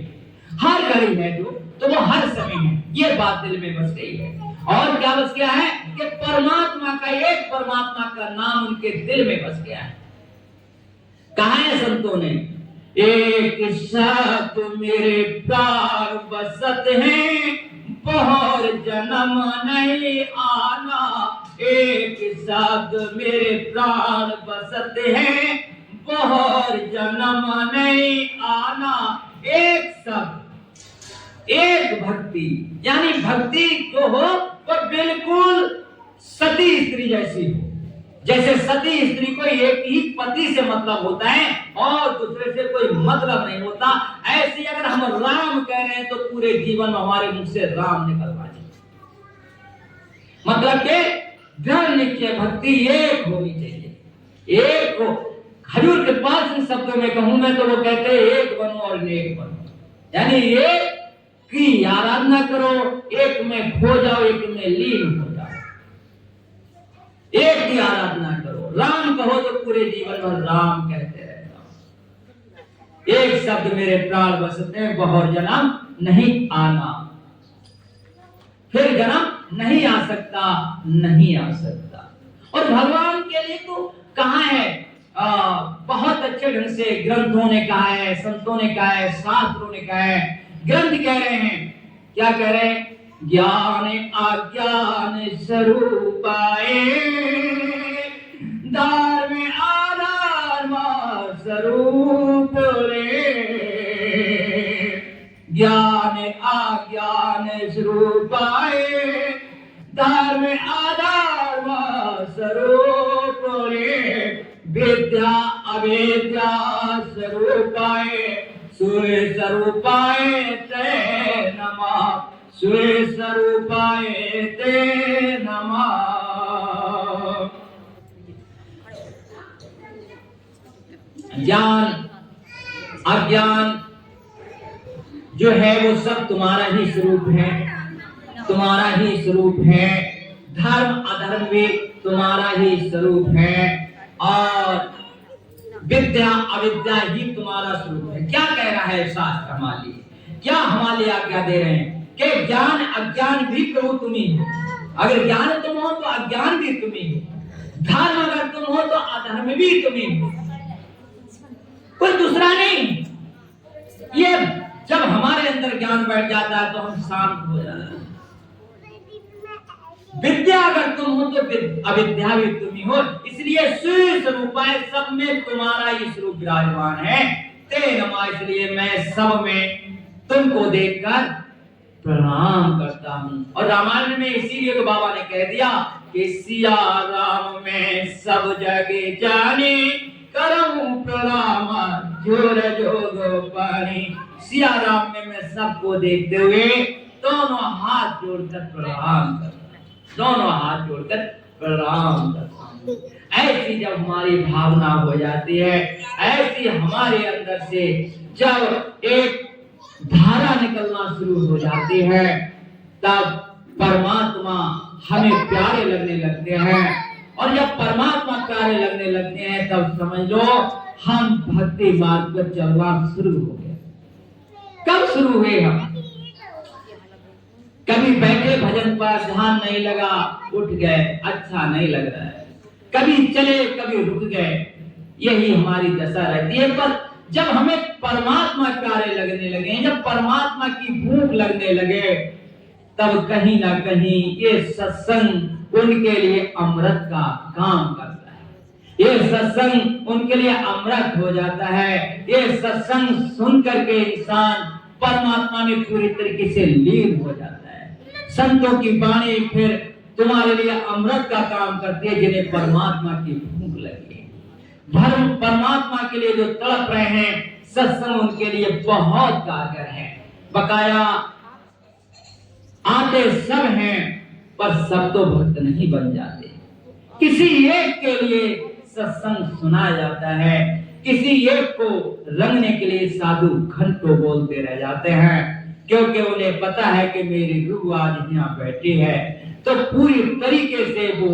हर घड़ी है जो, तो वो हर समय है, ये बात दिल में बस गई है। और क्या बस गया है कि परमात्मा का, एक परमात्मा का नाम उनके दिल में बस गया है। कहा है संतों ने, एक शब्द मेरे प्राण बसत हैं, बहुत जन्म नहीं आना, एक शब्द मेरे प्राण बसत हैं, बहुत जन्म नहीं आना। एक शब्द, एक भक्ति, यानी भक्ति जो हो वो बिल्कुल सती स्त्री जैसी हो, जैसे सती स्त्री को एक ही पति से मतलब होता है और दूसरे से कोई मतलब नहीं होता, ऐसे अगर हम राम कह रहे हैं तो पूरे जीवन में हमारे मुख से राम निकलना चाहिए। मतलब के दृढ़ निश्चय भक्ति एक होनी चाहिए। एक हो, हजूर के पास इन शब्दों में कहूं मैं तो वो कहते हैं एक बनो और नेक बनो, यानी एक की आराधना करो, एक में खो जाओ, एक में लीन हो जाओ। एक की आराधना करो, राम कहो तो पूरे जीवन भर राम कहते रहना। एक शब्द मेरे प्राण बसते हैं, बहुर जन्म नहीं आना, फिर जन्म नहीं आ सकता, नहीं आ सकता। और भगवान के लिए तो कहाँ है, बहुत अच्छे ढंग से ग्रंथों ने कहा है, संतों ने कहा है, शास्त्रों ने कहा है। ग्रंथ कह रहे हैं, क्या कह रहे हैं? ज्ञान अज्ञान स्वरूपाए धर्म आधार स्वरूप रे, ज्ञान अज्ञान स्वरूपाए धर्म आधार स्वरूप रे, विद्या अविद्या स्वरूपाए सूर्य स्वरूपाए ते नमः, सूर्य स्वरूपाए ते नमः। ज्ञान अज्ञान जो है वो सब तुम्हारा ही स्वरूप है, तुम्हारा ही स्वरूप है। धर्म अधर्म भी तुम्हारा ही स्वरूप है और विद्या अविद्या ही तुम्हारा स्वरूप है। क्या कह रहा है शास्त्र हमारे लिए? क्या हमारे आज्ञा दे रहे हैं कि ज्ञान अज्ञान भी प्रभु तुम ही हो। अगर ज्ञान तुम हो तो अज्ञान भी तुम ही हो, धर्म अगर तुम हो तो अधर्म भी तुम ही हो, कोई दूसरा नहीं। ये जब हमारे अंदर ज्ञान बैठ जाता है तो हम शांत हो जाते हैं। विद्या अगर तुम हो तो अविद्या भी तुम ही हो, इसलिए स्वरूपाय सब में तुम्हारा ही स्वरूप विराजमान है। ते नमः, इसलिए मैं सब में तुमको देखकर प्रणाम करता हूँ। और रामायण में इसीलिए तो बाबा ने कह दिया कि सिया राम में सब जगह जाने करऊं प्रणाम जोर जोग पानी। सिया राम में मैं सबको देखते हुए दोनों हाथ जोड़कर प्रणाम करता, दोनों हाथ जोड़कर प्रणाम करता हूं। ऐसी जब हमारी भावना हो जाती है, ऐसी हमारे अंदर से जब एक धारा निकलना शुरू हो जाती है, तब परमात्मा हमें प्यारे लगने लगते हैं। और जब परमात्मा प्यारे लगने लगते हैं तब समझ लो हम भक्ति मार्ग पर चलना शुरू हो गए। कब शुरू हुए हम? कभी बैठे भजन पर ध्यान नहीं लगा, उठ गए, अच्छा नहीं लग रहा है, कभी चले कभी रुक गए, यही हमारी दशा रहती है। पर जब हमें परमात्मा प्यारे लगने लगे, जब परमात्मा की भूख लगने लगे, तब कहीं ना कहीं ये सत्संग उनके लिए अमृत का काम करता है। ये सत्संग उनके लिए अमृत हो जाता है। ये सत्संग सुन करके इंसान परमात्मा में पूरी तरीके से लीन हो जाता है। संतों की वाणी फिर तुम्हारे लिए अमृत का काम करती है, जिन्हें परमात्मा की भूख लगी है, धर्म परमात्मा के लिए जो तड़प रहे हैं, सत्संग उनके लिए बहुत कारगर है। बकाया आते सब हैं पर सब तो भक्त नहीं बन जाते। किसी एक के लिए सत्संग सुनाया जाता है, किसी एक को रंगने के लिए साधु घंटों बोलते रह जाते हैं, क्योंकि उन्हें पता है कि मेरी रूह आज यहाँ बैठी है। तो पूरी तरीके से वो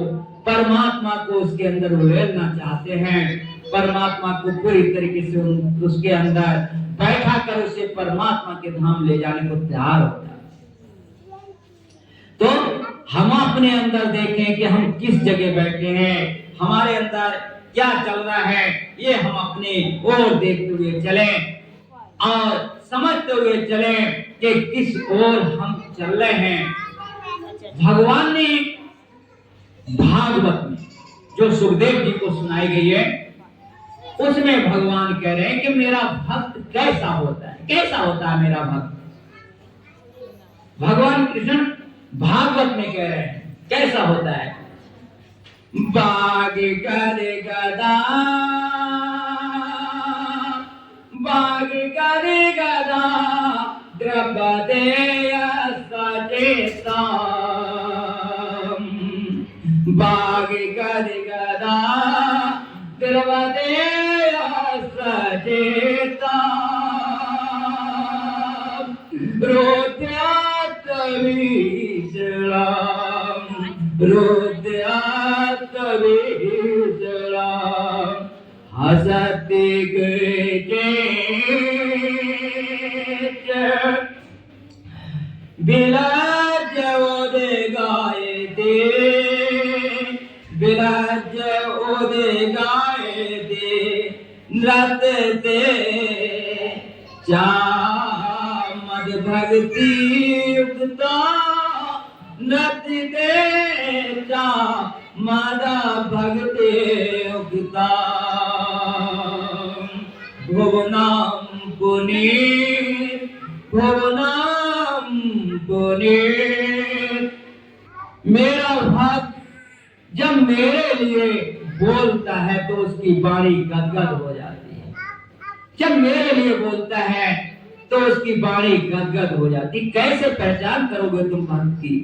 परमात्मा को उसके अंदर उड़ेलना चाहते हैं, परमात्मा को पूरी तरीके से उसके अंदर बैठा कर उसे परमात्मा के धाम ले जाने को तैयार होता है। तो हम अपने अंदर देखें कि हम किस जगह बैठे हैं, हमारे अंदर क्या चल रहा है, ये हम अपने ओर देखते हुए चलें और समझते हुए चलें कि किस ओर हम चल रहे हैं। भगवान ने भागवत में जो सुखदेव जी को सुनाई गई है, उसमें भगवान कह रहे हैं कि मेरा भक्त कैसा होता है, कैसा होता है मेरा भक्त। भगवान कृष्ण भागवत में कह रहे हैं कैसा होता है। बाग कर गदा, बाग कर गदा, द्रौपदेय सचेतम। बाग कर गदा, द्रौपदेय सचेतम। रुद्रात्मवीक्षणम, रुद्रात्मवीक्षणम। हसति गृहे बिलाज ओदे गाए दे, बिलाज ओदे गाए दे, नृत्य चामद भक्ति युक्ता, नृत्य दे चामद भक्ति युक्ता। भुवनम पुनीत, भुवनम पुनीत। मेरा भक्त जब मेरे लिए बोलता है तो उसकी वाणी गदगद हो जाती है। जब मेरे लिए बोलता है तो उसकी वाणी गदगद हो जाती। कैसे पहचान करोगे तुम भक्त की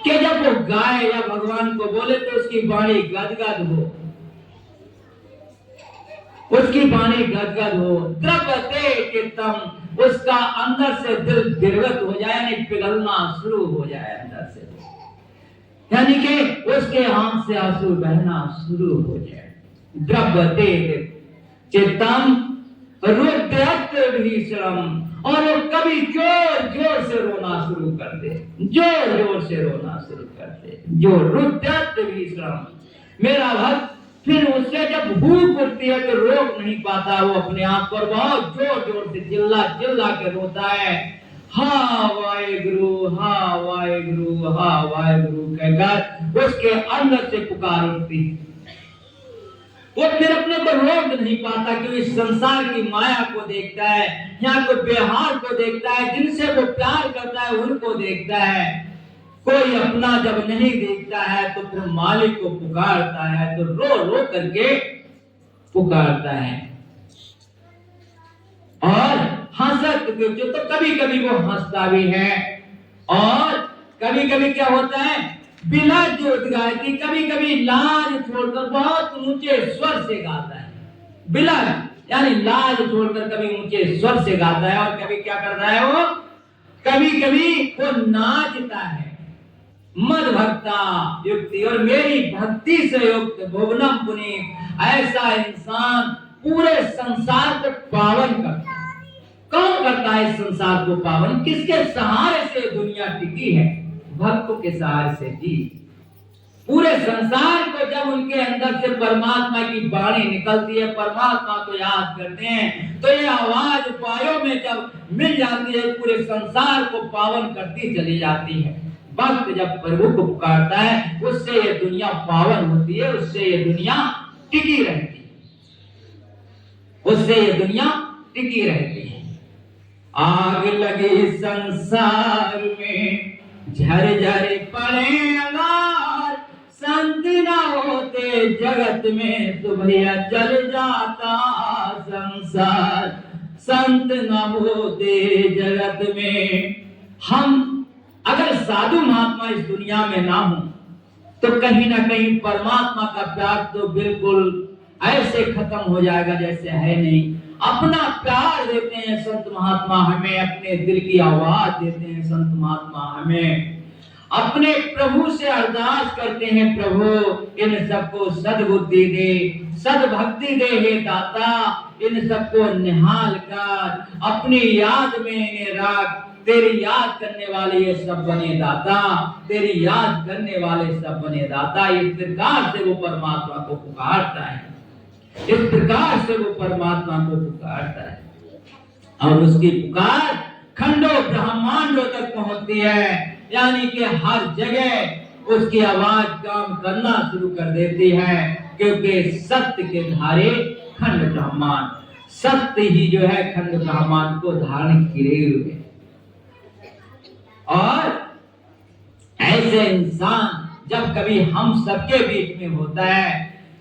कि जब वो गाए या भगवान को बोले तो उसकी वाणी गदगद हो, उसकी वाणी गदगद हो। द्रवते चित्तम, उसका अंदर से दिल गिरवत हो जाए, यानी पिघलना शुरू हो जाए अंदर से, यानी कि उसके आंख से आंसू बहना शुरू हो जाए। द्रवते चित्तम रुद्रात्मवीक्षणम, और वो कभी जोर जोर से रोना शुरू कर दे, जोर जोर से रोना शुरू कर दे, जो रुद्रात्मवीक्षणम। मेरा भक्त फिर उससे जब भूख उठती है तो रोक नहीं पाता, वो अपने आप पर बहुत जोर जोर से चिल्ला चिल्ला के रोता है। हा वाहेगुरु, हा वाहेगुरु, हा वाहेगुरु कहकर उसके अंदर से पुकार उठती है। वो फिर अपने को रोक नहीं पाता कि इस संसार की माया को देखता है, यहाँ को व्यवहार को देखता है, जिनसे वो प्यार करता है उनको देखता है। कोई अपना जब नहीं देखता है तो फिर मालिक को पुकारता है, तो रो रो करके पुकारता है। और हंसत जो तो कभी कभी वो हंसता भी है, और कभी कभी क्या होता है बिलाज गाती, कभी कभी लाज छोड़कर बहुत ऊंचे स्वर से गाता है। बिलाज यानी लाज छोड़कर कभी ऊंचे स्वर से गाता है, और कभी क्या करता है वो, कभी कभी वो नाचता है। मद भक्ता युक्ति, और मेरी भक्ति से युक्त भुवनम पुनीत, ऐसा इंसान पूरे संसार को पावन करता है। कौन करता है इस संसार को पावन? किसके सहारे से दुनिया टिकी है? भक्तों के सहारे से जी। पूरे संसार को जब उनके अंदर से परमात्मा की वाणी निकलती है, परमात्मा को याद करते हैं, तो ये आवाज उपायों में जब मिल जाती है, पूरे संसार को पावन करती चली जाती है। भक्त जब प्रभु को पुकारता है, उससे ये दुनिया पावन होती है, उससे ये दुनिया टिकी रहती है, उससे ये दुनिया टिकी रहती है। आग लगे संसार में, झर झर पड़े अंगार, संत न होते जगत में तो भैया जल जाता संसार। संत न होते जगत में, हम अगर साधु महात्मा इस दुनिया में ना हो तो कहीं ना कहीं परमात्मा का प्यार तो बिल्कुल ऐसे खत्म हो जाएगा जैसे है नहीं। अपना प्यार देते हैं संत महात्मा हमें, अपने दिल की आवाज देते हैं संत महात्मा हमें, अपने प्रभु से अरदास करते हैं, प्रभु इन सबको सद्बुद्धि दे, सद्भक्ति दे हे दाता, इन सबको निहाल कर, अपनी याद में इन्हें रख, तेरी याद करने वाले ये सब बने दाता, तेरी याद करने वाले सब बने दाता। इस प्रकार से वो परमात्मा को पुकारता है, इस प्रकार से वो परमात्मा को पुकारता है, और उसकी पुकार खंडों ब्रह्मांडों तक पहुंचती है, यानी कि हर जगह उसकी आवाज काम करना शुरू कर देती है, क्योंकि सत्य के धारे खंड ब्रह्मांड, सत्य ही जो है खंड ब्रह्मांड को धारण किए हुए। और ऐसे इंसान जब कभी हम सबके बीच में होता है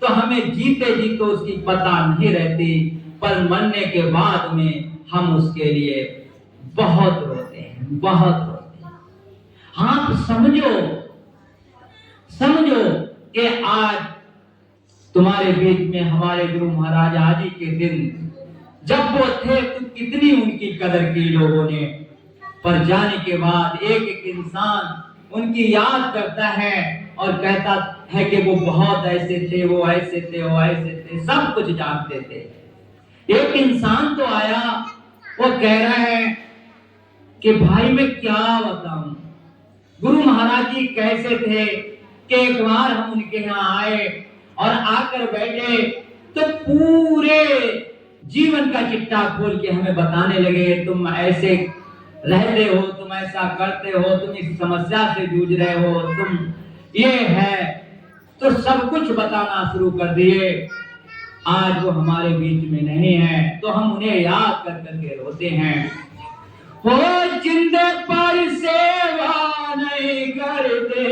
तो हमें जीते जी तो उसकी पता नहीं रहती, पर मरने के बाद में हम उसके लिए बहुत रोते हैं, बहुत रोते हैं। आप समझो कि आज तुम्हारे बीच में हमारे गुरु महाराज आदि के दिन जब वो थे तो कितनी उनकी कदर की लोगों ने, पर जाने के बाद एक एक इंसान उनकी याद करता है और कहता है कि वो बहुत ऐसे थे, वो ऐसे थे, वो ऐसे थे, सब कुछ जानते थे। एक इंसान तो आया, वो कह रहा है कि भाई मैं क्या बताऊं, गुरु महाराज जी कैसे थे कि एक बार हम उनके यहाँ आए और आकर बैठे तो पूरे जीवन का चिट्ठा खोल के हमें बताने लगे, तुम ऐसे रहते हो, तुम ऐसा करते हो, तुम इस समस्या से जूझ रहे हो, तुम ये है, तो सब कुछ बताना शुरू कर दिए। आज वो हमारे बीच में नहीं है तो हम उन्हें याद कर करके रोते हैं। हो जिंदे पर सेवा नहीं करते,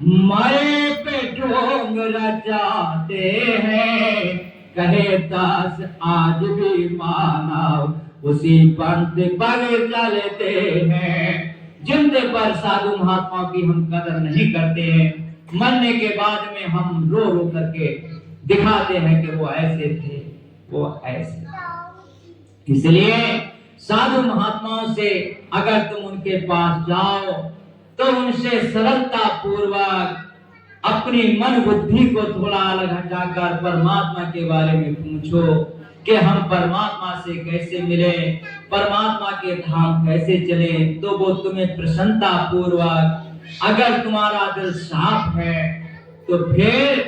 मरे पे ढोंग रचाते हैं, कहे दास आज भी मानव उसी पंथ पर चलते हैं। जिंदे पर साधु महात्मा की हम कदर नहीं करते हैं, मरने के बाद में हम रो रो करके दिखाते हैं कि वो ऐसे थे, वो ऐसे। इसलिए साधु महात्माओं से अगर तुम उनके पास जाओ तो उनसे सरलता पूर्वक अपनी मन बुद्धि को थोड़ा अलग हटाकर परमात्मा के बारे में पूछो कि हम परमात्मा से कैसे मिले, परमात्मा के धाम कैसे चले, तो वो तुम्हें प्रसन्नता पूर्वक, अगर तुम्हारा दिल साफ है तो फिर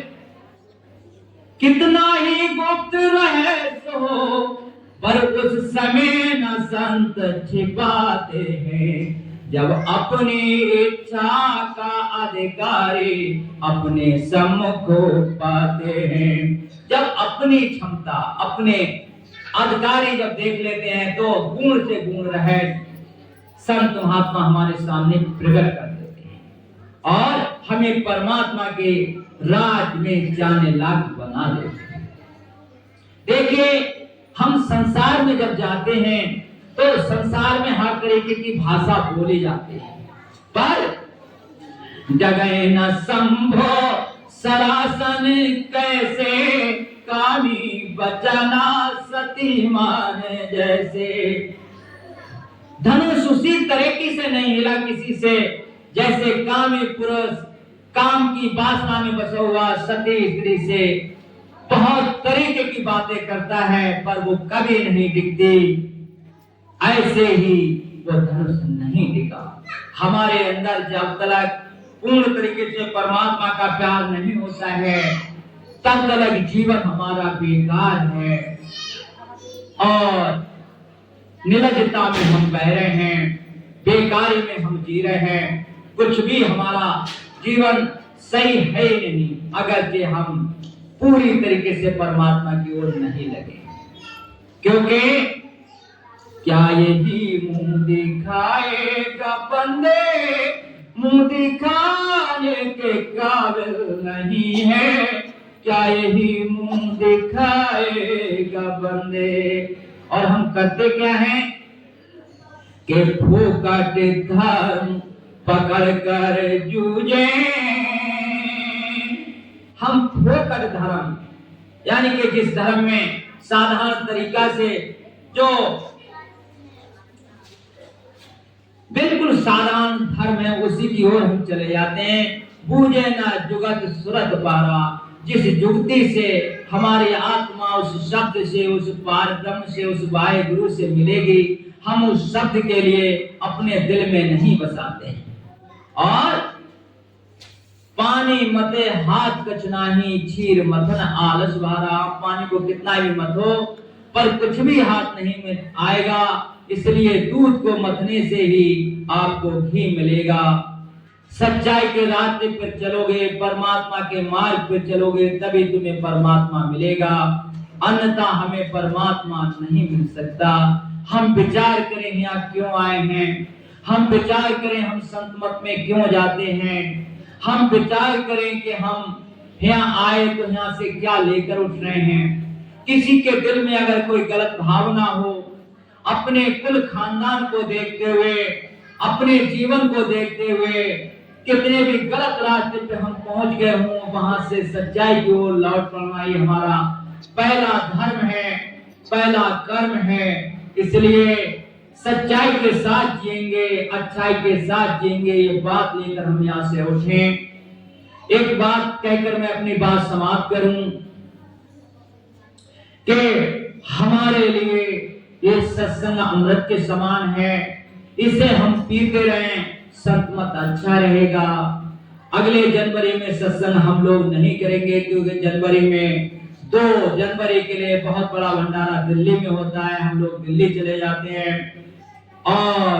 कितना ही गुप्त रहे सो, पर उस समय न संत छिपाते हैं, जब अपनी इच्छा का अधिकारी अपने सम्मुख पाते हैं। जब अपनी क्षमता, अपने अधिकारी जब देख लेते हैं तो गुण से गुण रहे संत महात्मा हमारे सामने प्रकट कर देते हैं और हमें परमात्मा के राज में जाने लायक बना देते हैं। देखिए, हम संसार में जब जाते हैं तो संसार में हर तरीके की भाषा बोली जाती है, पर जगह न संभो सरासन कैसे, कामी बचना सती माने जैसे। धनुष उसी तरीके से नहीं हिला किसी से जैसे कामी पुरुष काम की वासना में बसा हुआ सती स्त्री से बहुत तरीके की बातें करता है, पर वो कभी नहीं दिखती। ऐसे ही वो धनुष नहीं दिखा। हमारे अंदर जब तक पूर्ण तरीके से परमात्मा का प्यार नहीं होता है तब तक जीवन हमारा बेकार है और निर्लजता में हम बह रहे हैं, बेकारी में हम जी रहे हैं, कुछ भी हमारा जीवन सही है ही नहीं अगर जे हम पूरी तरीके से परमात्मा की ओर नहीं लगे। क्योंकि क्या यही मुंह दिखाएगा बंदे, मुंह दिखाने के काबिल नहीं है, क्या यही मुंह दिखाएगा बंदे। और हम करते क्या हैं कि फूकट धर्म पकड़ कर जूझे। हम फूकट धर्म यानी कि जिस धर्म में साधारण तरीका से जो बिल्कुल साधारण धर्म है उसी की ओर हम चले जाते हैं। बूझे ना जुगत सुरत पारा, जिस जुगती से हमारी आत्मा उस शब्द से, उस पारब्रह्म से, उस वाहे गुरु से मिलेगी, हम उस शब्द के लिए अपने दिल में नहीं बसाते हैं। और पानी मते हाथ कचनाही, क्षीर मथन आलस भारा। पानी को कितना भी मथो पर कुछ भी हाथ नहीं में आएगा, इसलिए दूध को मथने से ही आपको घी मिलेगा। सच्चाई के रास्ते पर चलोगे, परमात्मा के मार्ग पर चलोगे, तभी तुम्हें परमात्मा मिलेगा, अन्यथा हमें परमात्मा नहीं मिल सकता। हम विचार करें यहाँ क्यों आए हैं, हम विचार करें हम संत मत में क्यों जाते हैं, हम विचार करें कि हम यहाँ आए तो यहाँ से क्या लेकर उठ रहे हैं। किसी के दिल में अगर कोई गलत भावना हो, अपने कुल खानदान को देखते हुए, अपने जीवन को देखते हुए, कितने भी गलत रास्ते पे हम पहुंच गए हों, वहां से सच्चाई की ओर लौट पड़ना ये हमारा पहला धर्म है, पहला कर्म है। इसलिए सच्चाई के साथ जिएंगे, अच्छाई के साथ जिएंगे, ये बात लेकर हम यहाँ से उठें। एक बात कहकर मैं अपनी बात समाप्त करूं कि हमारे लिए ये सत्संग अमृत के समान है, इसे हम पीते रहें, संतमत अच्छा रहेगा। अगले जनवरी में सत्संग हम लोग नहीं करेंगे, क्योंकि जनवरी में 2 जनवरी के लिए बहुत बड़ा भंडारा दिल्ली में होता है, हम लोग दिल्ली चले जाते हैं। और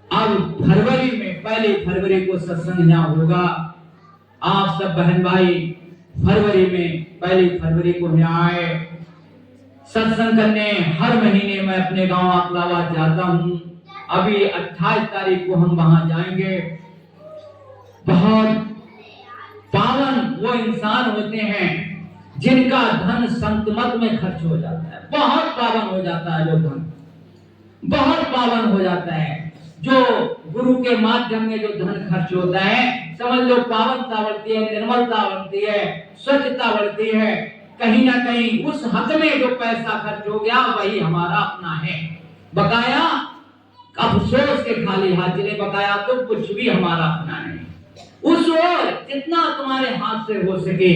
अब फरवरी में, 1 फरवरी को सत्संग यहाँ होगा। आप सब बहन भाई फरवरी में, 1 फरवरी को यहाँ आए सत्संग करने। हर महीने मैं अपने गांव अकलावा जाता हूँ। अभी 28 तारीख को हम वहां जाएंगे। बहुत पावन वो इंसान होते हैं जिनका धन संतमत में खर्च हो जाता है। बहुत पावन हो जाता है जो धन, बहुत पावन हो जाता है। जो गुरु के माध्यम में जो धन खर्च होता है, समझ लो पावनता बढ़ती है, निर्मलता बढ़ती है, स्वच्छता बढ़ती है। कहीं ना कहीं उस हक में जो पैसा खर्च हो गया वही हमारा अपना है। बकाया अफसोस के खाली हाथ चले, बकाया तो कुछ भी हमारा अपना नहीं। उस ओर जितना तुम्हारे हाथ से हो सके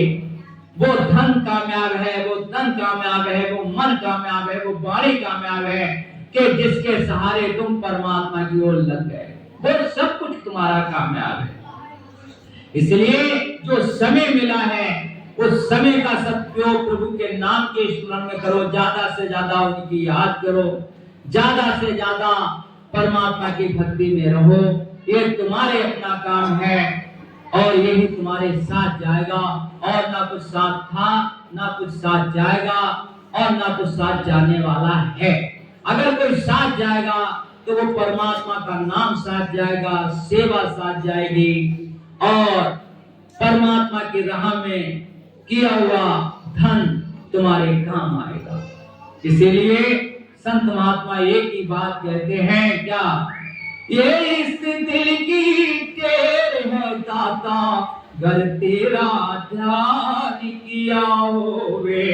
वो धन कामयाब है, वो धन कामयाब है, वो मन कामयाब है, वो वाणी कामयाब है कि जिसके सहारे तुम परमात्मा की ओर लग गए, वो सब कुछ तुम्हारा कामयाब है। इसलिए जो समय मिला है उस समय का सदुपयोग प्रभु के नाम के स्मरण में करो, ज्यादा से ज्यादा उनकी याद करो, ज्यादा से ज्यादा परमात्मा की भक्ति में रहो। ये तुम्हारे अपना काम है और यही तुम्हारे साथ जाएगा। और ना कुछ साथ था, ना कुछ साथ जाएगा और ना कुछ साथ जाने वाला है। अगर कोई साथ जाएगा तो वो परमात्मा का नाम साथ जाएगा, सेवा साथ जाएगी और परमात्मा की राह में किया हुआ धन तुम्हारे काम आएगा। इसीलिए संत महात्मा एक ही बात कहते हैं, क्या? ये इस दिल की टेर है दाता, गर तेरा ध्यान किया होवे,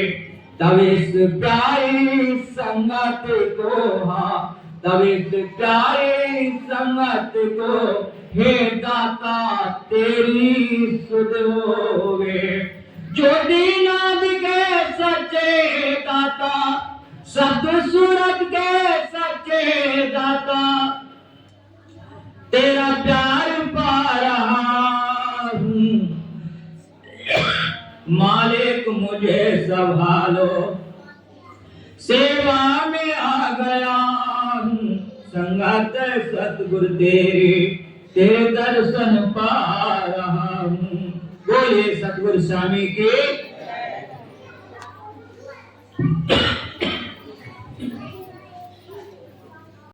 तब इस प्यारी संगत को, तब इस प्यारी संगत को हे दाता तेरी सुध होवे। जो दीनाद के सच्चे दाता, सत्य सूरत के सच्चे दाता, तेरा प्यार पा रहा हूँ, मालिक मुझे संभालो, सेवा में आ गया हूँ, संगत सतगुरु तेरी, तेरे दर्शन पा रहा हूँ। बोलिए सतगुरु स्वामी की।